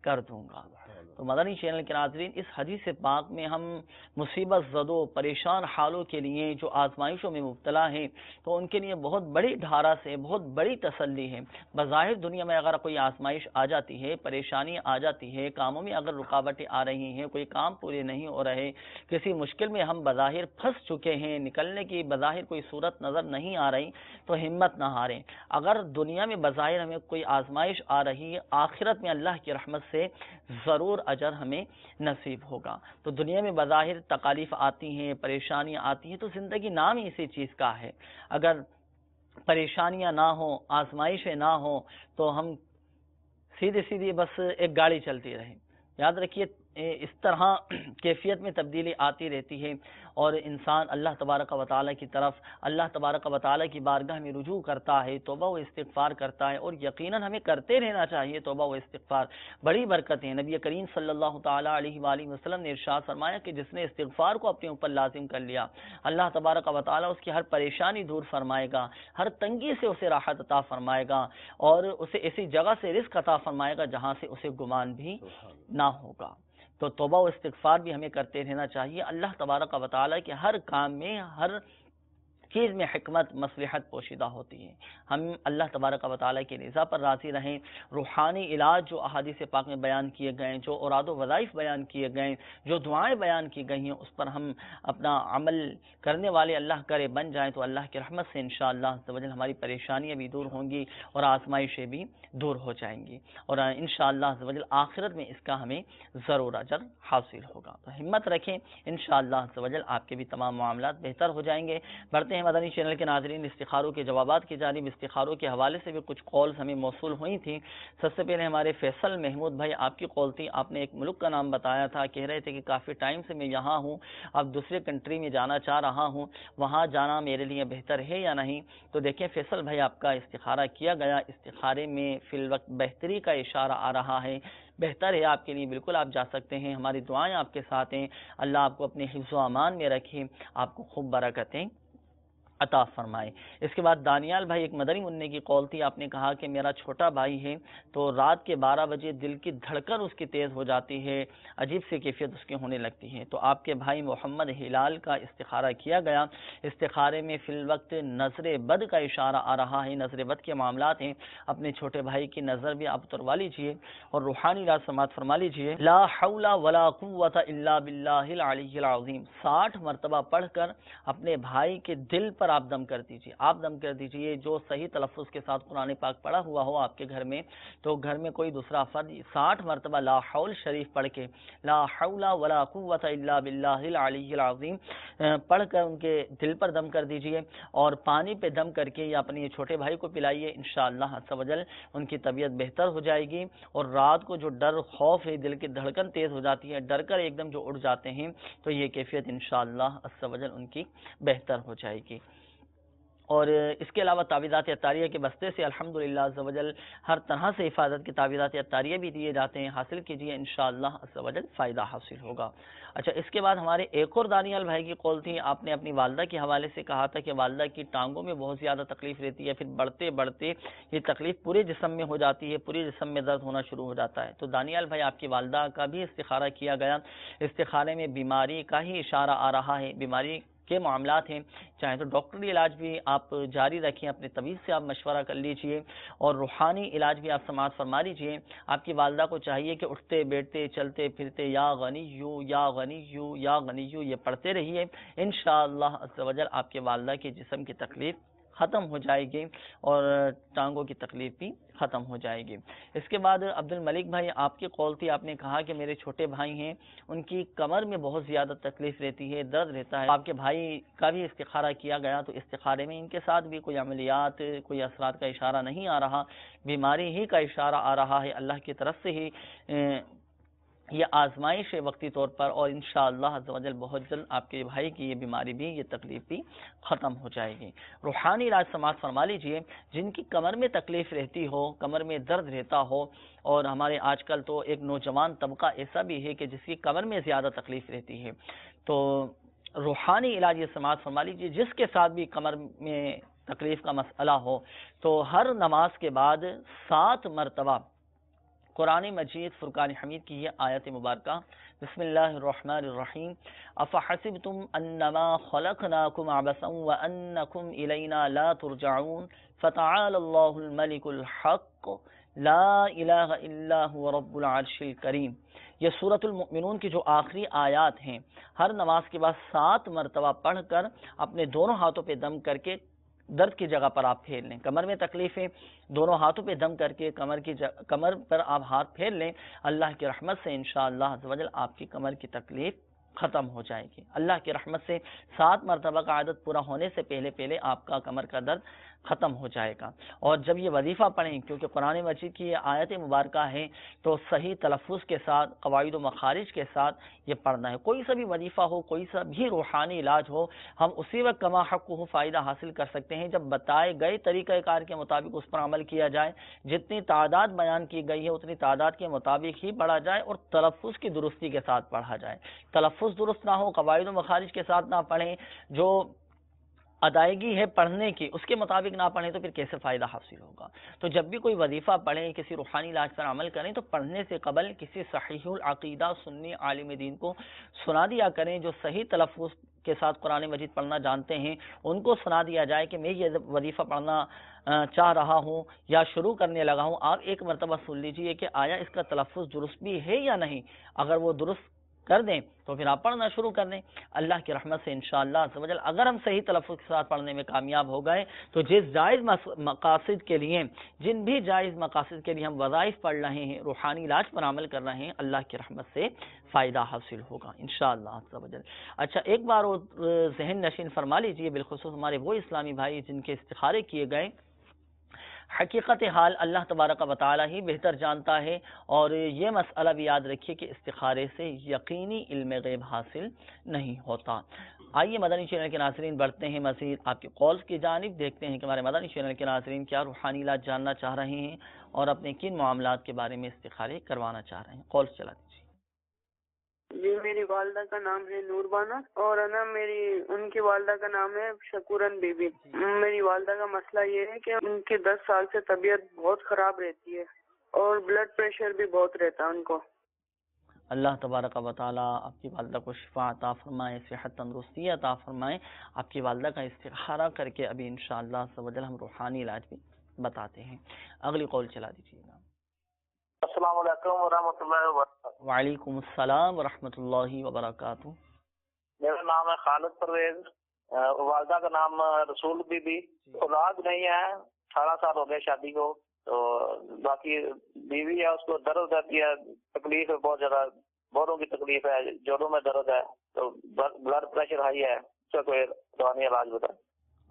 [SPEAKER 2] کر دوں گا. تو مدنی چینل کے ناظرین، اس حدیث پاک میں ہم مصیبت زدوں پریشان حالوں کے لیے جو آزمائشوں میں مبتلا ہیں، تو ان کے لیے بہت بڑی ڈھارا سے بہت بڑی تسلی ہے. بظاہر دنیا میں اگر کوئی آزمائش آ جاتی ہے، پریشانی آ جاتی ہے، کاموں میں اگر رکاوٹیں آ رہی ہیں، کوئی کام پورے نہیں ہو رہے، کسی مشکل میں ہم بظاہر پھنس چکے ہیں، نکلنے کی بظاہر کوئی صورت نظر نہیں آ رہی، تو ہمت نہ ہاریں. اگر دنیا میں بظاہر ہمیں کوئی آزمائش آ رہی ہے، آخرت میں اللہ کی رحمت سے ضرور اجر ہمیں نصیب ہوگا۔ تو دنیا میں بظاہر تکالیف آتی ہیں، پریشانیاں آتی ہیں، تو زندگی نام ہی اسی چیز کا ہے۔ اگر پریشانیاں نہ ہوں، آزمائشیں نہ ہوں، تو ہم سیدھی بس ایک گاڑی چلتی رہے۔ یاد رکھیے اس طرح کیفیت میں تبدیلی آتی رہتی ہے، اور انسان اللہ تبارک و تعالیٰ کی طرف، اللہ تبارک و تعالیٰ کی بارگاہ میں رجوع کرتا ہے، توبہ و استغفار کرتا ہے، اور یقیناً ہمیں کرتے رہنا چاہیے توبہ و استغفار، بڑی برکتیں۔ نبی کریم صلی اللہ تعالیٰ علیہ وآلہ وسلم نے ارشاد فرمایا کہ جس نے استغفار کو اپنے اوپر لازم کر لیا، اللہ تبارک و تعالیٰ اس کی ہر پریشانی دور فرمائے گا، ہر تنگی سے اسے راحت عطا فرمائے گا، اور اسے ایسی جگہ سے رزق عطا فرمائے گا جہاں سے اسے گمان بھی نہ ہوگا۔ تو توبہ و استغفار بھی ہمیں کرتے رہنا چاہیے۔ اللہ تبارک و تعالیٰ کے ہر کام میں، ہر چیز میں حکمت، مصلحت پوشیدہ ہوتی ہے۔ ہم اللہ تبارک و تعالیٰ کی رضا پر راضی رہیں۔ روحانی علاج جو احادیث پاک میں بیان کیے گئے، جو اوراد و وظائف بیان کیے گئے، جو دعائیں بیان کی گئی ہیں، اس پر ہم اپنا عمل کرنے والے اللہ کرے بن جائیں تو اللہ کی رحمت سے انشاءاللہ عز و جل ہماری پریشانیاں بھی دور ہوں گی اور آزمائشیں بھی دور ہو جائیں گی، اور انشاءاللہ عز و جل آخرت میں اس کا ہمیں ضرور اجر حاصل ہوگا۔ تو ہمت رکھیں، انشاءاللہ عز و جل آپ کے بھی تمام معاملات بہتر ہو جائیں گے۔ بڑھتے ہیں مدنی چینل کے ناظرین استخاروں کے جوابات کی جانب۔ استخاروں کے حوالے سے بھی کچھ کالز ہمیں موصول ہوئی تھیں۔ سب سے پہلے ہمارے فیصل محمود بھائی، آپ کی کال تھی، آپ نے ایک ملک کا نام بتایا تھا، کہہ رہے تھے کہ کافی ٹائم سے میں یہاں ہوں، اب دوسرے کنٹری میں جانا چاہ رہا ہوں، وہاں جانا میرے لیے بہتر ہے یا نہیں؟ تو دیکھیں فیصل بھائی، آپ کا استخارہ کیا گیا، استخارے میں فی الوقت بہتری کا اشارہ آ رہا ہے، بہتر ہے آپ کے لیے، بالکل آپ جا سکتے ہیں، ہماری دعائیں آپ کے ساتھ ہیں، اللہ آپ کو اپنے حفظ و امان میں رکھے، آپ کو خوب برکتیں عطا فرمائے۔ اس کے بعد دانیال بھائی، ایک مدنی منع کی کال تھی، آپ نے کہا کہ میرا چھوٹا بھائی ہے تو رات کے 12 بجے دل کی دھڑکن اس کی تیز ہو جاتی ہے، عجیب سی کیفیت اس کی ہونے لگتی ہے، تو آپ کے بھائی محمد ہلال کا استخارہ کیا گیا۔ استخارے میں فی الوقت نظر بد کا اشارہ آ رہا ہے، نظر بد کے معاملات ہیں، اپنے چھوٹے بھائی کی نظر بھی آپ اتروا لیجیے اور روحانی راز سماعت فرما لیجیے۔ لا حول ولا قوت الا باللہ العلی العظیم 60 مرتبہ پڑھ کر اپنے بھائی کے دل پر آپ دم کر دیجیے، آپ دم کر دیجیے۔ جو صحیح تلفظ کے ساتھ قرآن پاک پڑھا ہوا ہو آپ کے گھر میں، تو گھر میں کوئی دوسرا فرد 60 مرتبہ لا حول شریف پڑھ کے، لا حول ولا قوت الا باللہ العلی العظیم پڑھ کر ان کے دل پر دم کر دیجیے، اور پانی پہ دم کر کے یا اپنے چھوٹے بھائی کو پلائیے، انشاءاللہ عز و جل ان کی طبیعت بہتر ہو جائے گی، اور رات کو جو ڈر خوف ہے، دل کی دھڑکن تیز ہو جاتی ہے، ڈر کر ایک دم جو اڑ جاتے ہیں، تو یہ کیفیت انشاءاللہ عز و جل ان کی بہتر ہو جائے گی۔ اور اس کے علاوہ تعویذات عطاریہ کے بستے سے الحمدللہ عز و جل ہر طرح سے حفاظت کی تعویذات عطاریہ بھی دیے جاتے ہیں، حاصل کیجیے، انشاءاللہ عز و جل فائدہ حاصل ہوگا۔ اچھا، اس کے بعد ہمارے ایک اور دانیال بھائی کی کال تھی، آپ نے اپنی والدہ کے حوالے سے کہا تھا کہ والدہ کی ٹانگوں میں بہت زیادہ تکلیف رہتی ہے، پھر بڑھتے بڑھتے یہ تکلیف پورے جسم میں ہو جاتی ہے، پورے جسم میں درد ہونا شروع ہو جاتا ہے۔ تو دانیال بھائی، آپ کی والدہ کا بھی استخارہ کیا گیا، استخارے میں بیماری کا ہی اشارہ آ رہا ہے، بیماری کے معاملات ہیں، چاہے تو ڈاکٹری علاج بھی آپ جاری رکھیں، اپنے طبیب سے آپ مشورہ کر لیجئے، اور روحانی علاج بھی آپ سماعت فرما لیجئے۔ آپ کی والدہ کو چاہیے کہ اٹھتے بیٹھتے چلتے پھرتے یا غنیو یا غنیو یا غنیو یہ پڑھتے رہیے، انشاءاللہ عز و جل آپ کے والدہ کے جسم کی تکلیف ختم ہو جائے گی اور ٹانگوں کی تکلیف بھی ختم ہو جائے گی۔ اس کے بعد عبد الملک بھائی، آپ کی کال تھی، آپ نے کہا کہ میرے چھوٹے بھائی ہیں، ان کی کمر میں بہت زیادہ تکلیف رہتی ہے، درد رہتا ہے، آپ کے بھائی کا بھی استخارہ کیا گیا، تو استخارے میں ان کے ساتھ بھی کوئی عملیات، کوئی اثرات کا اشارہ نہیں آ رہا، بیماری ہی کا اشارہ آ رہا ہے، اللہ کی طرف سے ہی یہ آزمائش ہے وقتی طور پر، اور انشاءاللہ عز و جل بہت جلد آپ کے بھائی کی یہ بیماری بھی، یہ تکلیف بھی ختم ہو جائے گی۔ روحانی علاج سماعت فرما لیجئے، جن کی کمر میں تکلیف رہتی ہو، کمر میں درد رہتا ہو، اور ہمارے آج کل تو ایک نوجوان طبقہ ایسا بھی ہے کہ جس کی کمر میں زیادہ تکلیف رہتی ہے، تو روحانی علاج یہ سماعت فرما لیجئے۔ جس کے ساتھ بھی کمر میں تکلیف کا مسئلہ ہو، تو ہر نماز کے بعد 7 مرتبہ قرآن مجید فرقان حمید کی یہ آیت مبارکہ، بسم اللہ الرحمن الرحیم، افحسبتم انما خلقناکم عبثا وانکم الینا لا ترجعون فتعالی اللہ الملک الحق لا الہ الا هو رب العرش الکریم۔ یہ سورۃ المؤمنون کی جو آخری آیات ہیں، ہر نماز کے بعد 7 مرتبہ پڑھ کر اپنے دونوں ہاتھوں پہ دم کر کے درد کی جگہ پر آپ پھیر لیں. کمر میں تکلیف ہے، دونوں ہاتھوں پہ دم کر کے کمر پر آپ ہاتھ پھیر لیں. اللہ کی رحمت سے انشاءاللہ عز و جل آپ کی کمر کی تکلیف ختم ہو جائے گی. اللہ کی رحمت سے 7 مرتبہ کا عدد پورا ہونے سے پہلے آپ کا کمر کا درد ختم ہو جائے گا. اور جب یہ وظیفہ پڑھیں، کیونکہ قرآن مجید کی یہ آیت مبارکہ ہے، تو صحیح تلفظ کے ساتھ، قواعد و مخارج کے ساتھ یہ پڑھنا ہے. کوئی سا بھی وظیفہ ہو، کوئی سا بھی روحانی علاج ہو، ہم اسی وقت کما حق کو فائدہ حاصل کر سکتے ہیں جب بتائے گئے طریقہ کار کے مطابق اس پر عمل کیا جائے. جتنی تعداد بیان کی گئی ہے اتنی تعداد کے مطابق ہی پڑھا جائے اور تلفظ کی درستی کے ساتھ پڑھا جائے. تلفظ درست نہ ہو، قواعد و مخارج کے ساتھ نہ پڑھیں، جو ادائیگی ہے پڑھنے کی اس کے مطابق نہ پڑھیں تو پھر کیسے فائدہ حاصل ہوگا. تو جب بھی کوئی وظیفہ پڑھیں، کسی روحانی علاج پر عمل کریں تو پڑھنے سے قبل کسی صحیح العقیدہ سنی عالم دین کو سنا دیا کریں، جو صحیح تلفظ کے ساتھ قرآن مجید پڑھنا جانتے ہیں. ان کو سنا دیا جائے کہ میں یہ وظیفہ پڑھنا چاہ رہا ہوں یا شروع کرنے لگا ہوں، آپ ایک مرتبہ سن لیجئے کہ آیا اس کا تلفظ درست بھی ہے یا نہیں. اگر وہ درست کر دیں تو پھر آپ پڑھنا شروع کر دیں. اللہ کی رحمت سے انشاءاللہ عز و جل اگر ہم صحیح تلفظ کے ساتھ پڑھنے میں کامیاب ہو گئے تو جس جائز مقاصد کے لیے، جن بھی جائز مقاصد کے لیے ہم وظائف پڑھ رہے ہیں، روحانی علاج پر عمل کر رہے ہیں، اللہ کی رحمت سے فائدہ حاصل ہوگا انشاءاللہ عز و جل. اچھا، ایک بار وہ ذہن نشین فرما لیجئے، بالخصوص ہمارے وہ اسلامی بھائی جن کے استخارے کیے گئے. حقیقت حال اللہ تبارک و تعالی ہی بہتر جانتا ہے، اور یہ مسئلہ بھی یاد رکھیے کہ استخارے سے یقینی علم غیب حاصل نہیں ہوتا. آئیے مدنی چینل کے ناظرین بڑھتے ہیں مزید آپ کے کالز کی جانب. دیکھتے ہیں کہ ہمارے مدنی چینل کے ناظرین کیا روحانی علاج جاننا چاہ رہے ہیں اور اپنے کن معاملات کے بارے میں استخارے کروانا چاہ رہے ہیں. کالز چلا دیجیے.
[SPEAKER 11] جی، میری والدہ کا نام ہے نور بانا اور ان کی والدہ کا نام ہے شکورن بی بی. میری والدہ کا مسئلہ یہ ہے کہ ان کی 10 سال سے طبیعت بہت خراب رہتی ہے اور بلڈ پریشر بھی بہت رہتا ہے ان کو.
[SPEAKER 2] اللہ تبارک و تعالیٰ آپ کی والدہ کو شفا عطا فرمائے، صحت تندرستی عطا فرمائے. آپ کی والدہ کا استخارہ کر کے ابھی انشاءاللہ عز و جل ہم روحانی علاج بھی بتاتے ہیں. اگلی قول چلا دیجیے گا.
[SPEAKER 12] السلام علیکم ورحمۃ اللہ وبرکاتہ.
[SPEAKER 2] وعلیکم السلام ورحمۃ اللہ وبرکاتہ.
[SPEAKER 12] میرا نام ہے خالد پرویز، والدہ کا نام رسول بی بی. اولاد نہیں ہے، 18 سال ہو گئے شادی کو. تو باقی بیوی ہے، اس کو درد رہتی ہے، تکلیف ہے بہت زیادہ، بوروں کی تکلیف ہے، جوڑوں میں درد ہے، تو بلڈ پریشر ہائی ہے. اس کا کوئی روحانی علاج بتائیں.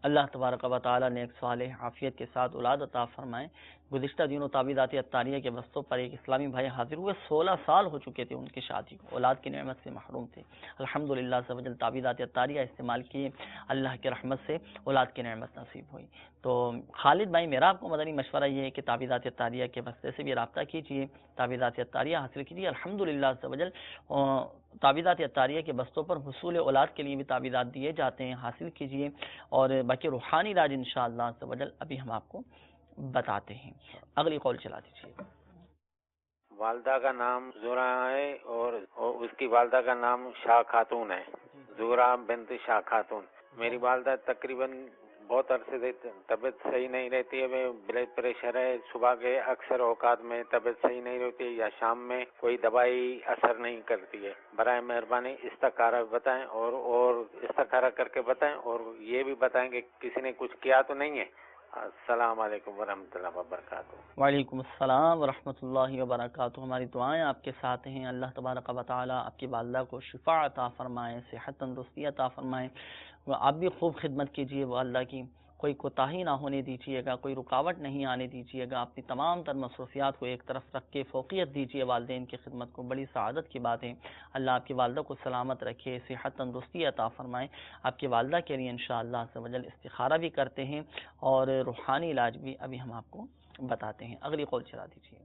[SPEAKER 2] اللہ تبارک و تعالیٰ نے ایک صالح عافیت کے ساتھ اولاد عطا فرمائے. گزشتہ دنوں تعویذات اطاریہ کے بستوں پر ایک اسلامی بھائی حاضر ہوئے. 16 سال ہو چکے تھے ان کی شادی کو، اولاد کی نعمت سے محروم تھے. الحمدللہ عز و جل تعویذات اطاریہ استعمال کیے، اللہ کی رحمت سے اولاد کی نعمت نصیب ہوئی. تو خالد بھائی، میرا آپ کو مدنی مشورہ یہ ہے کہ تعویذات اطاریہ کے بستے سے بھی رابطہ کیجیے، تعویذات اطاریہ حاصل کیجیے. الحمدللہ عز و جل تعویذات اطاریہ کے بستوں پر حصول اولاد کے لیے بھی تعویذات دیے جاتے ہیں، حاصل کیجیے. اور باقی روحانی علاج انشاءاللہ عز و جل ابھی ہم آپ کو بتاتے ہیں. اگلی قول چلا دیجیے.
[SPEAKER 13] والدہ کا نام زہرا ہے اور اس کی والدہ کا نام شاہ خاتون ہے، زہرا بنت شاہ خاتون. میری والدہ تقریباً بہت عرصے سے طبیعت صحیح نہیں رہتی ہے، بلڈ پریشر ہے. صبح کے اکثر اوقات میں طبیعت صحیح نہیں رہتی ہے یا شام میں کوئی دوائی اثر نہیں کرتی ہے. برائے مہربانی استخارہ بتائیں اور استخارہ کر کے بتائیں، اور یہ بھی بتائیں کہ کسی نے کچھ کیا تو نہیں ہے. السلام علیکم ورحمۃ اللہ وبرکاتہ.
[SPEAKER 2] وعلیکم السلام ورحمۃ اللہ وبرکاتہ. ہماری دعائیں آپ کے ساتھ ہیں. اللہ تبارک و تعالیٰ آپ کی والدہ کو شفا عطا فرمائے، صحت تندرستی عطا فرمائے. آپ بھی خوب خدمت کیجیے والدہ کی، کوئی کوتاہی نہ ہونے دیجیے گا، کوئی رکاوٹ نہیں آنے دیجیے گا. اپنی تمام تر مصروفیات کو ایک طرف رکھ کے فوقیت دیجیے والدین کی خدمت کو. بڑی سعادت کی بات ہے. اللہ آپ کی والدہ کو سلامت رکھے، صحت تندرستی عطا فرمائے. آپ کی والدہ کے لیے انشاءاللہ عز و جل استخارہ بھی کرتے ہیں اور روحانی علاج بھی ابھی ہم آپ کو بتاتے ہیں. اگلی قول چلا دیجیے.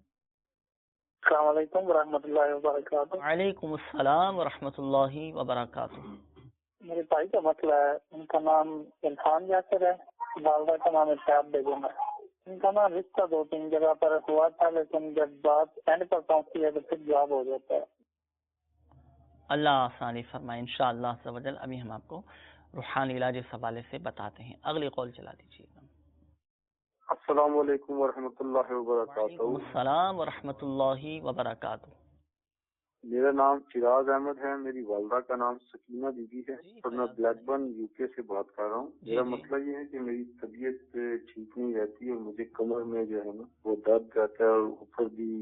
[SPEAKER 12] السلام علیکم ورحمۃ اللہ وبرکاتہ.
[SPEAKER 2] وعلیکم السلام ورحمۃ اللہ وبرکاتہ.
[SPEAKER 12] میرے بھائی کا مسئلہ ہے، ان کا نام عرفان یاسر ہے، والدہ کا نام ارشاد بیگم ہے. ان کا نام رشتہ 2-3 جگہ پر ہوا تھا، لیکن جب بات اینڈ پر پہنچتی ہے تو پھر جواب ہو جاتا ہے.
[SPEAKER 2] اللہ آسانی فرمائے. انشاءاللہ عز و جل ابھی ہم آپ کو روحانی علاج اس حوالے سے بتاتے ہیں. اگلی قول چلا دیجیے گا.
[SPEAKER 14] السلام علیکم ورحمۃ اللہ وبرکاتہ.
[SPEAKER 2] وعلیکم السلام ورحمۃ اللہ وبرکاتہ.
[SPEAKER 14] میرا نام چراغ احمد ہے، میری والدہ کا نام سکینہ بی بی ہے اور میں بلیک برن یو کے سے بات کر رہا ہوں۔ میرا مسئلہ یہ ہے کہ میری طبیعت ٹھیک نہیں رہتی اور مجھے کمر میں جو ہے نا وہ درد رہتا ہے اور اوپر بھی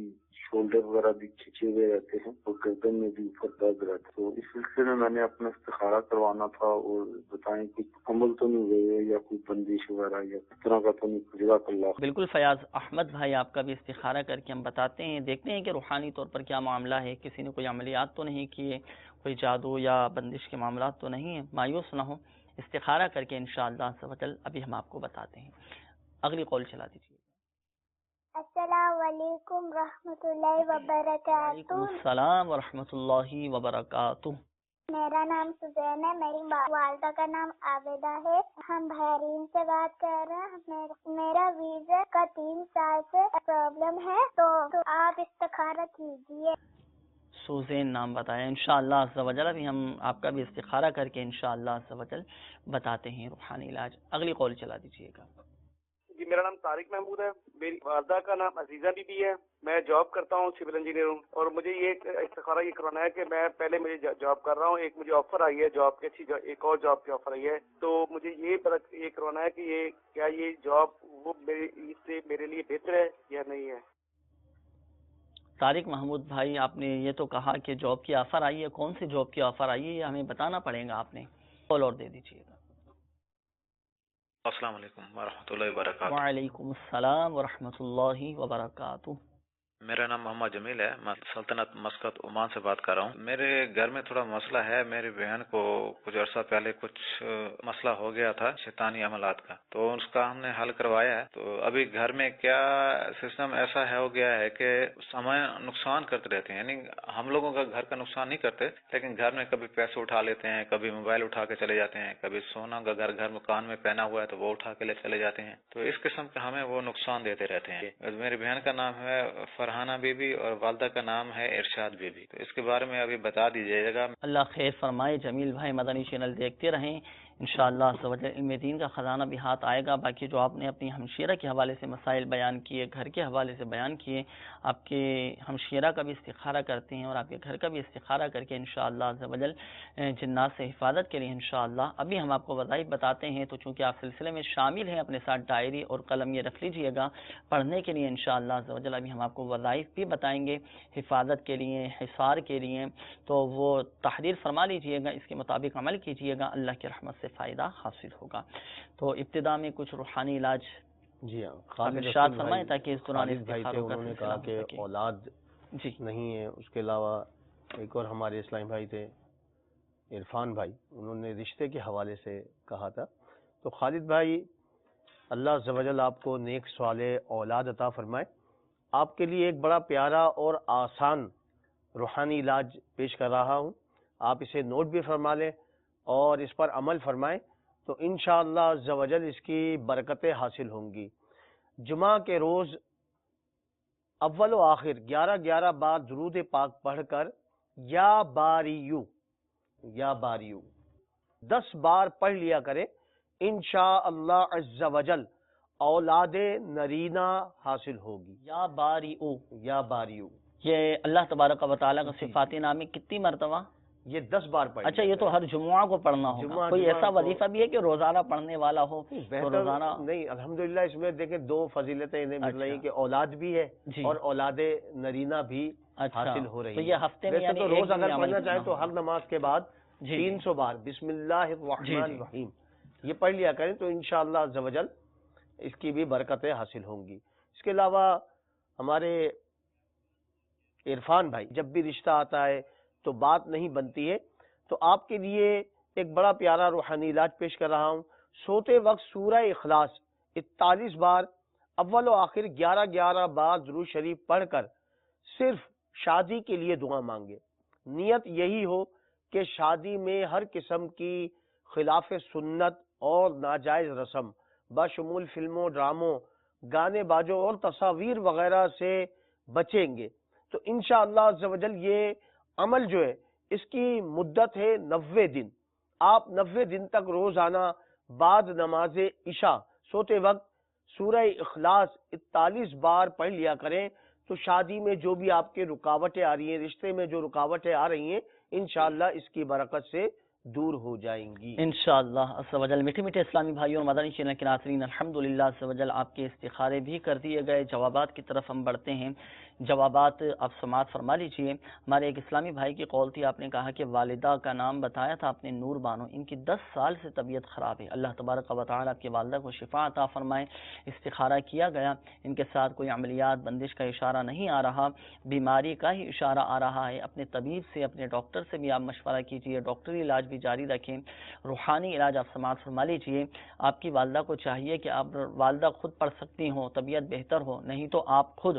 [SPEAKER 14] شولڈر وغیرہ بھی کھچے ہوئے رہتے ہیں اور گردن میں بھی اوپر درد رہتا ہے۔ تو اس سلسلے میں نے اپنا استخارہ کروانا تھا اور بتائیں کہ عمل تو نہیں ہوئے یا کوئی بندش وغیرہ یا اس طرح کا تو نہیں۔ جزاک اللہ۔
[SPEAKER 2] بالکل فیاض احمد بھائی، آپ کا بھی استخارہ کر کے ہم بتاتے ہیں، دیکھتے ہیں کہ روحانی طور پر کیا معاملہ ہے، کسی نے کوئی عملیات تو نہیں کیے، کوئی جادو یا بندش کے معاملات تو نہیں ہیں، مایوس نہ ہو، استخارہ کر کے انشاءاللہ عز و جل ابھی ہم آپ کو بتاتے ہیں۔ اگلی کال چلا دیجیے۔
[SPEAKER 4] السلام علیکم رحمۃ اللہ وبرکاتہ۔
[SPEAKER 2] وعلیکم السلام ورحمۃ اللہ وبرکاتہ۔
[SPEAKER 4] میرا نام سزین ہے، میری والدہ کا نام عابدہ ہے، ہم بحرین سے بات کر رہے ہیں۔ میرا ویزا کا 3 سال سے پرابلم ہے، تو آپ استخارہ کیجیے۔
[SPEAKER 2] سوزین نام بتایا، انشاءاللہ عز و جل ابھی ہم آپ کا بھی استخارہ کر کے انشاءاللہ عز و جل بتاتے ہیں روحانی علاج۔ اگلی کال چلا دیجیے گا۔
[SPEAKER 15] جی میرا نام طارق محمود ہے، میری والدہ کا نام عزیزہ بی بی ہے، میں جاب کرتا ہوں، سول انجینئر ہوں، اور مجھے یہ استخارہ یہ کروانا ہے کہ میں پہلے مجھے جاب کر رہا ہوں، ایک مجھے آفر آئی ہے جاب کی، اچھی ایک اور جاب کی آفر آئی ہے، تو مجھے یہ کروانا ہے کہ یہ جاب وہ اس سے میرے لیے بہتر ہے یا نہیں ہے۔
[SPEAKER 2] طارق محمود بھائی، آپ نے یہ تو کہا کہ جاب کی آفر آئی ہے، کون سی جاب کی آفر آئی ہے یہ ہمیں بتانا پڑے گا، آپ نے کال اور دے دیجیے گا۔
[SPEAKER 16] السلام علیکم ورحمۃ اللہ وبرکاتہ۔
[SPEAKER 2] وعلیکم السلام ورحمۃ اللہ وبرکاتہ۔
[SPEAKER 16] میرا نام محمد جمیل ہے، میں سلطنت مسقط عمان سے بات کر رہا ہوں۔ میرے گھر میں تھوڑا مسئلہ ہے، میری بہن کو کچھ عرصہ پہلے کچھ مسئلہ ہو گیا تھا شیطانی عملات کا، تو اس کا ہم نے حل کروایا ہے۔ تو ابھی گھر میں کیا سسٹم ایسا ہو گیا ہے کہ ہمیں نقصان کرتے رہتے ہیں، یعنی ہم لوگوں کا گھر کا نقصان نہیں کرتے، لیکن گھر میں کبھی پیسے اٹھا لیتے ہیں، کبھی موبائل اٹھا کے چلے جاتے ہیں، کبھی سونا کا گھر مکان میں پہنا ہوا ہے تو وہ اٹھا کے لے چلے جاتے ہیں، تو اس قسم کا ہمیں وہ نقصان دیتے رہتے ہیں۔ میری بہن کا نام ہے فرحانہ بی بی اور والدہ کا نام ہے ارشاد بی بی، تو اس کے بارے میں ابھی بتا دیجیے گا۔
[SPEAKER 2] اللہ خیر فرمائے۔ جمیل بھائی مدنی چینل دیکھتے رہیں، انشاءاللہ عز و جل علم دین کا خزانہ بھی ہاتھ آئے گا۔ باقی جو آپ نے اپنی ہمشیرہ کے حوالے سے مسائل بیان کیے، گھر کے حوالے سے بیان کیے، آپ کے ہمشیرہ کا بھی استخارہ کرتے ہیں اور آپ کے گھر کا بھی استخارہ کر کے انشاءاللہ عز و جل جنات سے حفاظت کے لیے انشاءاللہ ابھی ہم آپ کو وظائف بتاتے ہیں، تو چونکہ آپ سلسلے میں شامل ہیں اپنے ساتھ ڈائری اور قلم یہ رکھ لیجئے گا پڑھنے کے لیے انشاءاللہ عز و جل۔ ابھی ہم آپ کو وظائف بھی بتائیں گے حفاظت کے لیے، حصار کے لیے، تو وہ تحریر فرما لیجئے گا، اس کے مطابق عمل کیجئے گا، اللہ کی رحمت سے فائدہ حاصل ہوگا۔ تو ابتدا میں کچھ روحانی علاج
[SPEAKER 3] جی ہاں، خالد
[SPEAKER 2] ارشاد فرمائیں تاکہ اس دوران
[SPEAKER 3] بھائی تھے، انہوں نے کہا کہ اولاد
[SPEAKER 2] جی
[SPEAKER 3] نہیں ہے۔ اس کے علاوہ ایک اور ہمارے اسلامی بھائی تھے عرفان بھائی، انہوں نے رشتے کے حوالے سے کہا تھا۔ تو خالد بھائی، اللہ عز و جل آپ کو نیک صالح اولاد عطا فرمائے۔ آپ کے لیے ایک بڑا پیارا اور آسان روحانی علاج پیش کر رہا ہوں، آپ اسے نوٹ بھی فرما لیں اور اس پر عمل فرمائیں، تو انشاءاللہ عز و جل اس کی برکتیں حاصل ہوں گی۔ جمعہ کے روز اول و آخر 11 بار درود پاک پڑھ کر یا باریو 10 بار پڑھ لیا کریں، انشاءاللہ عز و جل اولاد نرینہ حاصل ہوگی۔
[SPEAKER 2] یا باریو یہ اللہ تبارک و تعالیٰ کا صفاتی نام ہے، کتنی مرتبہ؟
[SPEAKER 3] یہ 10 بار پڑھ۔
[SPEAKER 2] اچھا، یہ تو ہر جمعہ کو پڑھنا ہوگا؟ کوئی ایسا وظیفہ بھی ہے کہ روزانہ پڑھنے والا ہو؟
[SPEAKER 3] روزانہ نہیں، الحمدللہ اس میں دیکھیں 2 فضیلتیں انہیں مل رہی ہیں کہ اولاد بھی ہے اور اولاد نرینہ بھی حاصل ہو رہی ہے۔
[SPEAKER 2] تو یہ ہفتے میں
[SPEAKER 3] تو روز اگر پڑھنا چاہیں تو ہر نماز کے بعد 300 بار بسم اللہ الرحمن الرحیم یہ پڑھ لیا کریں، تو انشاءاللہ عز و جل اس کی بھی برکتیں حاصل ہوں گی۔ اس کے علاوہ ہمارے عرفان بھائی، جب بھی رشتہ آتا ہے تو بات نہیں بنتی ہے، تو آپ کے لیے ایک بڑا پیارا روحانی علاج پیش کر رہا ہوں۔ سوتے وقت سورہ اخلاص 41 بار اول و آخر 11 بار درود شریف پڑھ کر صرف شادی کے لیے دعا مانگے۔ نیت یہی ہو کہ شادی میں ہر قسم کی خلاف سنت اور ناجائز رسم بشمول فلموں، ڈراموں، گانے باجوں اور تصاویر وغیرہ سے بچیں گے، تو انشاءاللہ عز و جل یہ عمل جو ہے اس کی مدت ہے 90 دن۔ آپ 90 دن تک روزانہ بعد نماز عشاء سوتے وقت سورہ اخلاص 41 بار پڑھ لیا کریں، تو شادی میں جو بھی آپ کے رکاوٹیں آ رہی ہیں، رشتے میں جو رکاوٹیں آ رہی ہیں، انشاءاللہ اس کی برکت سے دور ہو جائیں گی
[SPEAKER 2] انشاءاللہ عز و جل۔ میٹھے میٹھے اسلامی بھائیوں اور مدنی چینل کے ناظرین، الحمدللہ عز و جل آپ کے استخارے بھی کر دیے گئے۔ جوابات کی طرف ہم بڑھتے ہیں۔ جوابات آپ سماعت فرما لیجئے۔ ہمارے ایک اسلامی بھائی کی قول تھی، آپ نے کہا کہ والدہ کا نام بتایا تھا آپ نے نور بانو، ان کی 10 سال سے طبیعت خراب ہے، اللہ تبارک و تعالی آپ کی والدہ کو شفا عطا فرمائے۔ استخارہ کیا گیا، ان کے ساتھ کوئی عملیات بندش کا اشارہ نہیں آ رہا، بیماری کا ہی اشارہ آ رہا ہے۔ اپنے طبیب سے، اپنے ڈاکٹر سے بھی آپ مشورہ کیجئے، ڈاکٹری علاج بھی جاری رکھیں، روحانی علاج آپ سماعت فرما لیجئے۔ آپ کی والدہ کو چاہیے کہ آپ والدہ خود پڑھ سکتی ہوں، طبیعت بہتر ہو، نہیں تو آپ خود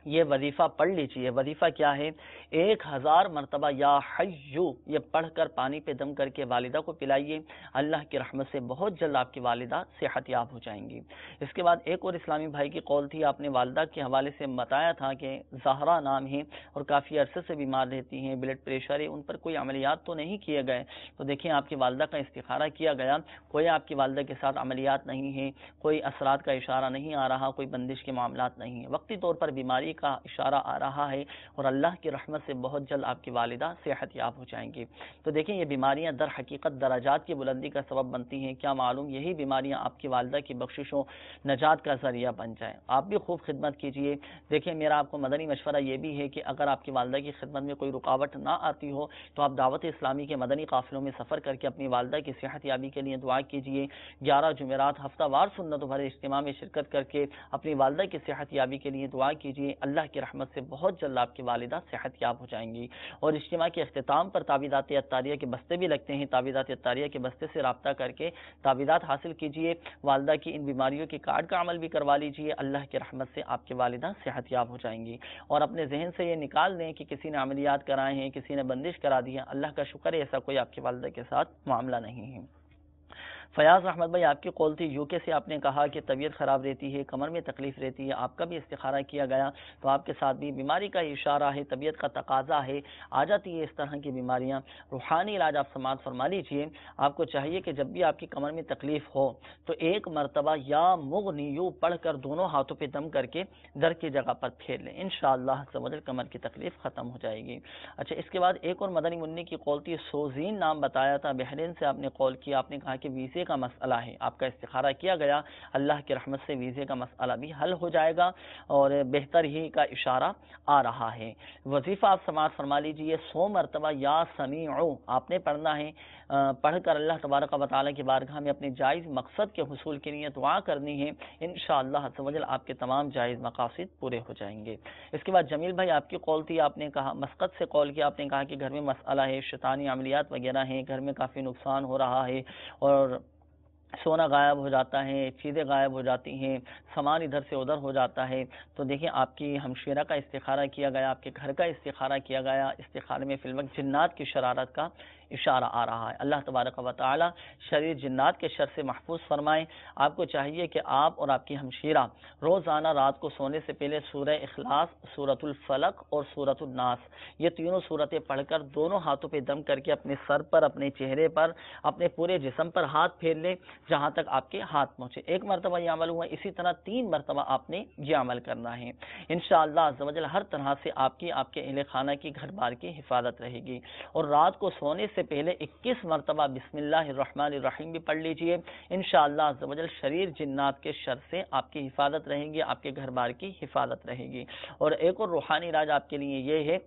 [SPEAKER 2] یہ وظیفہ پڑھ لیجئے۔ وظیفہ کیا ہے؟ 1000 مرتبہ یا حیو یہ پڑھ کر پانی پہ دم کر کے والدہ کو پلائیے، اللہ کی رحمت سے بہت جلد آپ کی والدہ صحت یاب ہو جائیں گی۔ اس کے بعد ایک اور اسلامی بھائی کی قول تھی، آپ نے والدہ کے حوالے سے بتایا تھا کہ زہرا نام ہے اور کافی عرصے سے بیمار رہتی ہیں، بلڈ پریشر ہے، ان پر کوئی عملیات تو نہیں کیے گئے، تو دیکھیں آپ کی والدہ کا استخارہ کیا گیا، کوئی آپ کی والدہ کے ساتھ عملیات نہیں ہے، کوئی اثرات کا اشارہ نہیں آ رہا، کوئی بندش کے معاملات نہیں ہیں، وقتی طور پر بیماری کا اشارہ آ رہا ہے اور اللہ کی رحمت سے بہت جلد آپ کی والدہ صحت یاب ہو جائیں گی۔ تو دیکھیں یہ بیماریاں در حقیقت درجات کی بلندی کا سبب بنتی ہیں، کیا معلوم یہی بیماریاں آپ کی والدہ کی بخشش و نجات کا ذریعہ بن جائیں۔ آپ بھی خوب خدمت کیجئے۔ دیکھیں میرا آپ کو مدنی مشورہ یہ بھی ہے کہ اگر آپ کی والدہ کی خدمت میں کوئی رکاوٹ نہ آتی ہو تو آپ دعوت اسلامی کے مدنی قافلوں میں سفر کر کے اپنی والدہ کی صحت یابی کے لیے دعا کیجئے۔ 11 جمعرات ہفتہ وار سنت بھرے اجتماع میں شرکت کر کے اپنی والدہ کی صحت یابی کے لیے دعا کیجئے، اللہ کی رحمت سے بہت جلد آپ کی والدہ صحت یاب ہو جائیں گی۔ اور اجتماع کے اختتام پر تعویذات عطاریہ کے بستے بھی لگتے ہیں، تعویذات عطاریہ کے بستے سے رابطہ کر کے تعویذات حاصل کیجئے، والدہ کی ان بیماریوں کے کارڈ کا عمل بھی کروا لیجئے، اللہ کی رحمت سے آپ کی والدہ صحت یاب ہو جائیں گی۔ اور اپنے ذہن سے یہ نکال دیں کہ کسی نے عملیات کرائے ہیں، کسی نے بندش کرا دی ہے، اللہ کا شکر ہے ایسا کوئی آپ کی والدہ کے ساتھ معاملہ نہیں ہے۔ فیاض احمد بھائی آپ کی قول تھی، یو کے سے آپ نے کہا کہ طبیعت خراب رہتی ہے، کمر میں تکلیف رہتی ہے، آپ کا بھی استخارہ کیا گیا تو آپ کے ساتھ بھی بیماری کا اشارہ ہے، طبیعت کا تقاضا ہے، آ جاتی ہے اس طرح کی بیماریاں۔ روحانی علاج آپ سماعت فرما لیجئے۔ آپ کو چاہیے کہ جب بھی آپ کی کمر میں تکلیف ہو تو 1 مرتبہ یا مغنیو پڑھ کر دونوں ہاتھوں پہ دم کر کے در کی جگہ پر پھیر لیں، انشاءاللہ عز و جل کمر کی تکلیف ختم ہو جائے گی۔ اچھا اس کے بعد ایک اور مدنی منی کی قول تھی، سوزین نام بتایا تھا، بحرین سے آپ نے قول کیا، آپ نے کہا کہ ویزے کا مسئلہ ہے، آپ کا استخارہ کیا گیا، اللہ کی رحمت سے ویزے کا مسئلہ بھی حل ہو جائے گا اور بہتر ہی کا اشارہ آ رہا ہے۔ وظیفہ آپ سماعت فرما لیجئے، 100 مرتبہ یا سمیعو آپ نے پڑھنا ہے، پڑھ کر اللہ تبارک و تعالیٰ کی بارگاہ میں اپنے جائز مقصد کے حصول کے لیے دعا کرنی ہے، انشاءاللہ عز و جل آپ کے تمام جائز مقاصد پورے ہو جائیں گے۔ اس کے بعد جمیل بھائی آپ کی قول تھی، آپ نے کہا مسقط سے قول کیا، آپ نے کہا کہ گھر میں مسئلہ ہے، شیطانی عملیات وغیرہ ہیں، گھر میں کافی نقصان ہو رہا ہے اور سونا غائب ہو جاتا ہے، چیزیں غائب ہو جاتی ہیں، سامان ادھر سے ادھر ہو جاتا ہے، تو دیکھیں آپ کی ہمشیرہ کا استخارہ کیا گیا، آپ کے گھر کا استخارہ کیا گیا، استخارے میں فی الوقت جنات کی شرارت کا اشارہ آ رہا ہے، اللہ تبارک و تعالی شریر جنات کے شر سے محفوظ فرمائیں۔ آپ کو چاہیے کہ آپ اور آپ کی ہمشیرہ روزانہ رات کو سونے سے پہلے سورہ اخلاص، سورۃ الفلق اور سورۃ الناس یہ تینوں سورتیں پڑھ کر دونوں ہاتھوں پہ دم کر کے اپنے سر پر، اپنے چہرے پر، اپنے پورے جسم پر ہاتھ پھیر لیں جہاں تک آپ کے ہاتھ پہنچے۔ 1 مرتبہ یہ عمل ہوا، اسی طرح 3 مرتبہ آپ نے یہ عمل کرنا ہے، انشاءاللہ عز و جل ہر طرح سے آپ کے اہل خانہ کی گھر بار کی حفاظت رہے گی۔ اور رات کو سونے سے پہلے 21 مرتبہ بسم اللہ الرحمن الرحیم بھی پڑھ لیجئے، انشاءاللہ عز و جل شریر جنات کے شر سے آپ کی حفاظت رہے گی، آپ کے گھر بار کی حفاظت رہے گی۔ اور ایک اور روحانی علاج آپ کے لیے یہ ہے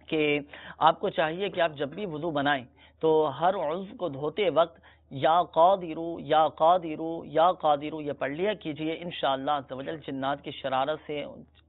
[SPEAKER 2] کہ آپ کو چاہیے کہ آپ جب بھی وضو بنائیں تو ہر عضو کو دھوتے وقت یا قادرو یا قادرو یا قادرو یہ پڑھ لیا کیجئے، انشاءاللہ عز و جل جنات کی شرارت سے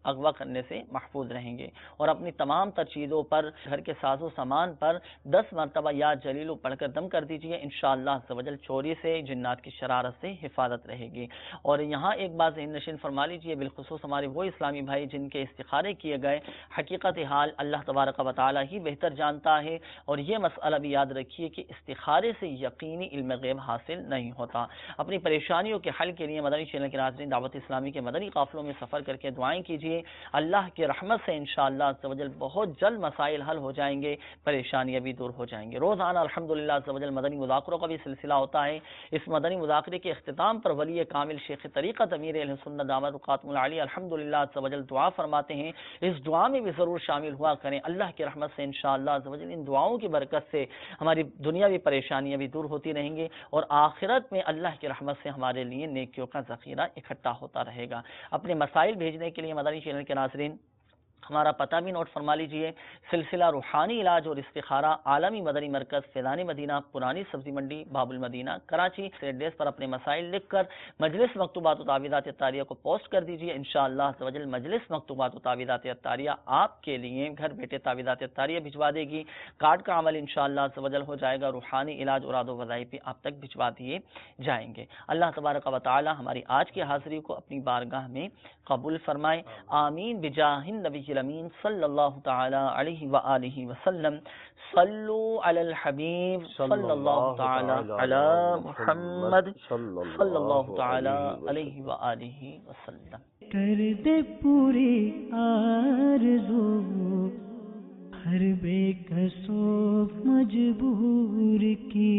[SPEAKER 2] اغوا کرنے سے محفوظ رہیں گے۔ اور اپنی تمام تر چیزوں پر، گھر کے ساز و سامان پر 10 مرتبہ یا جلیلو پڑھ کر دم کر دیجئے، انشاءاللہ عز و جل چوری سے، جنات کی شرارت سے حفاظت رہے گی۔ اور یہاں ایک بات ذہن نشین فرما لیجئے، بالخصوص ہمارے وہ اسلامی بھائی جن کے استخارے کیے گئے، حقیقت حال اللہ تبارک و تعالی ہی بہتر جانتا ہے، اور یہ مسئلہ بھی یاد رکھیے کہ استخارے سے یقینی علم غیب حاصل نہیں ہوتا۔ اپنی پریشانیوں کے حل کے لیے مدنی چینل کے ناظرین دعوت اسلامی کے مدنی قافلوں میں سفر کر کے دعائیں کیجئے، لیے اللہ کی رحمت سے انشاءاللہ عز و جل بہت جلد مسائل حل ہو جائیں گے، پریشانیاں بھی دور ہو جائیں گے۔ روزانہ الحمدللہ عز و جل مدنی مذاکروں کا بھی سلسلہ ہوتا ہے۔ اس مدنی مذاکرے کے اختتام پر ولی کامل شیخ طریقت امیر اہل سنت دامت برکاتہ العالیہ الحمدللہ عز و جل دعا فرماتے ہیں، اس دعا میں بھی ضرور شامل ہوا کریں۔ اللہ کی رحمت سے انشاءاللہ عز و جل ان دعاؤں کی برکت سے ہماری دنیاوی پریشانیاں بھی دور ہوتی رہیں گی اور آخرت میں اللہ کی رحمت سے ہمارے لیے نیکیوں کا ذخیرہ اکٹھا ہوتا رہے گا۔ اپنے مسائل بھیجنے کے لیے مدنی چینل کے ناظرین ہمارا پتہ بھی نوٹ فرما لیجئے، سلسلہ روحانی علاج اور استخارہ، عالمی مدنی مرکز فیضان مدینہ، پرانی سبزی منڈی، باب المدینہ، کراچی۔ اس ایڈریس پر اپنے مسائل لکھ کر مجلس مکتوبات و تعویذات الطاریہ کو پوسٹ کر دیجئے۔ انشاءاللہ عز و جل مجلس مکتوبات و تعویذات الطاریہ آپ کے لیے گھر بیٹھے تعویذات الطاریہ بھجوا دے گی۔ کارڈ کا عمل انشاءاللہ عز و جل ہو جائے گا، روحانی علاج اوراد و وظائف بھی آپ تک بھجوا دیے جائیں گے۔ اللہ تبارک و تعالی ہماری آج کی حاضری کو اپنی بارگاہ میں قبول فرمائے، آمین بجاہ النبی الامین صلی اللہ تعالی علیہ وآلہ وسلم۔ صلو علی الحبیب صلی اللہ تعالی علی محمد صلی اللہ تعالی علیہ وآلہ وسلم۔
[SPEAKER 1] کر دے پوری آرزو ہر بے کسو مجبور کی۔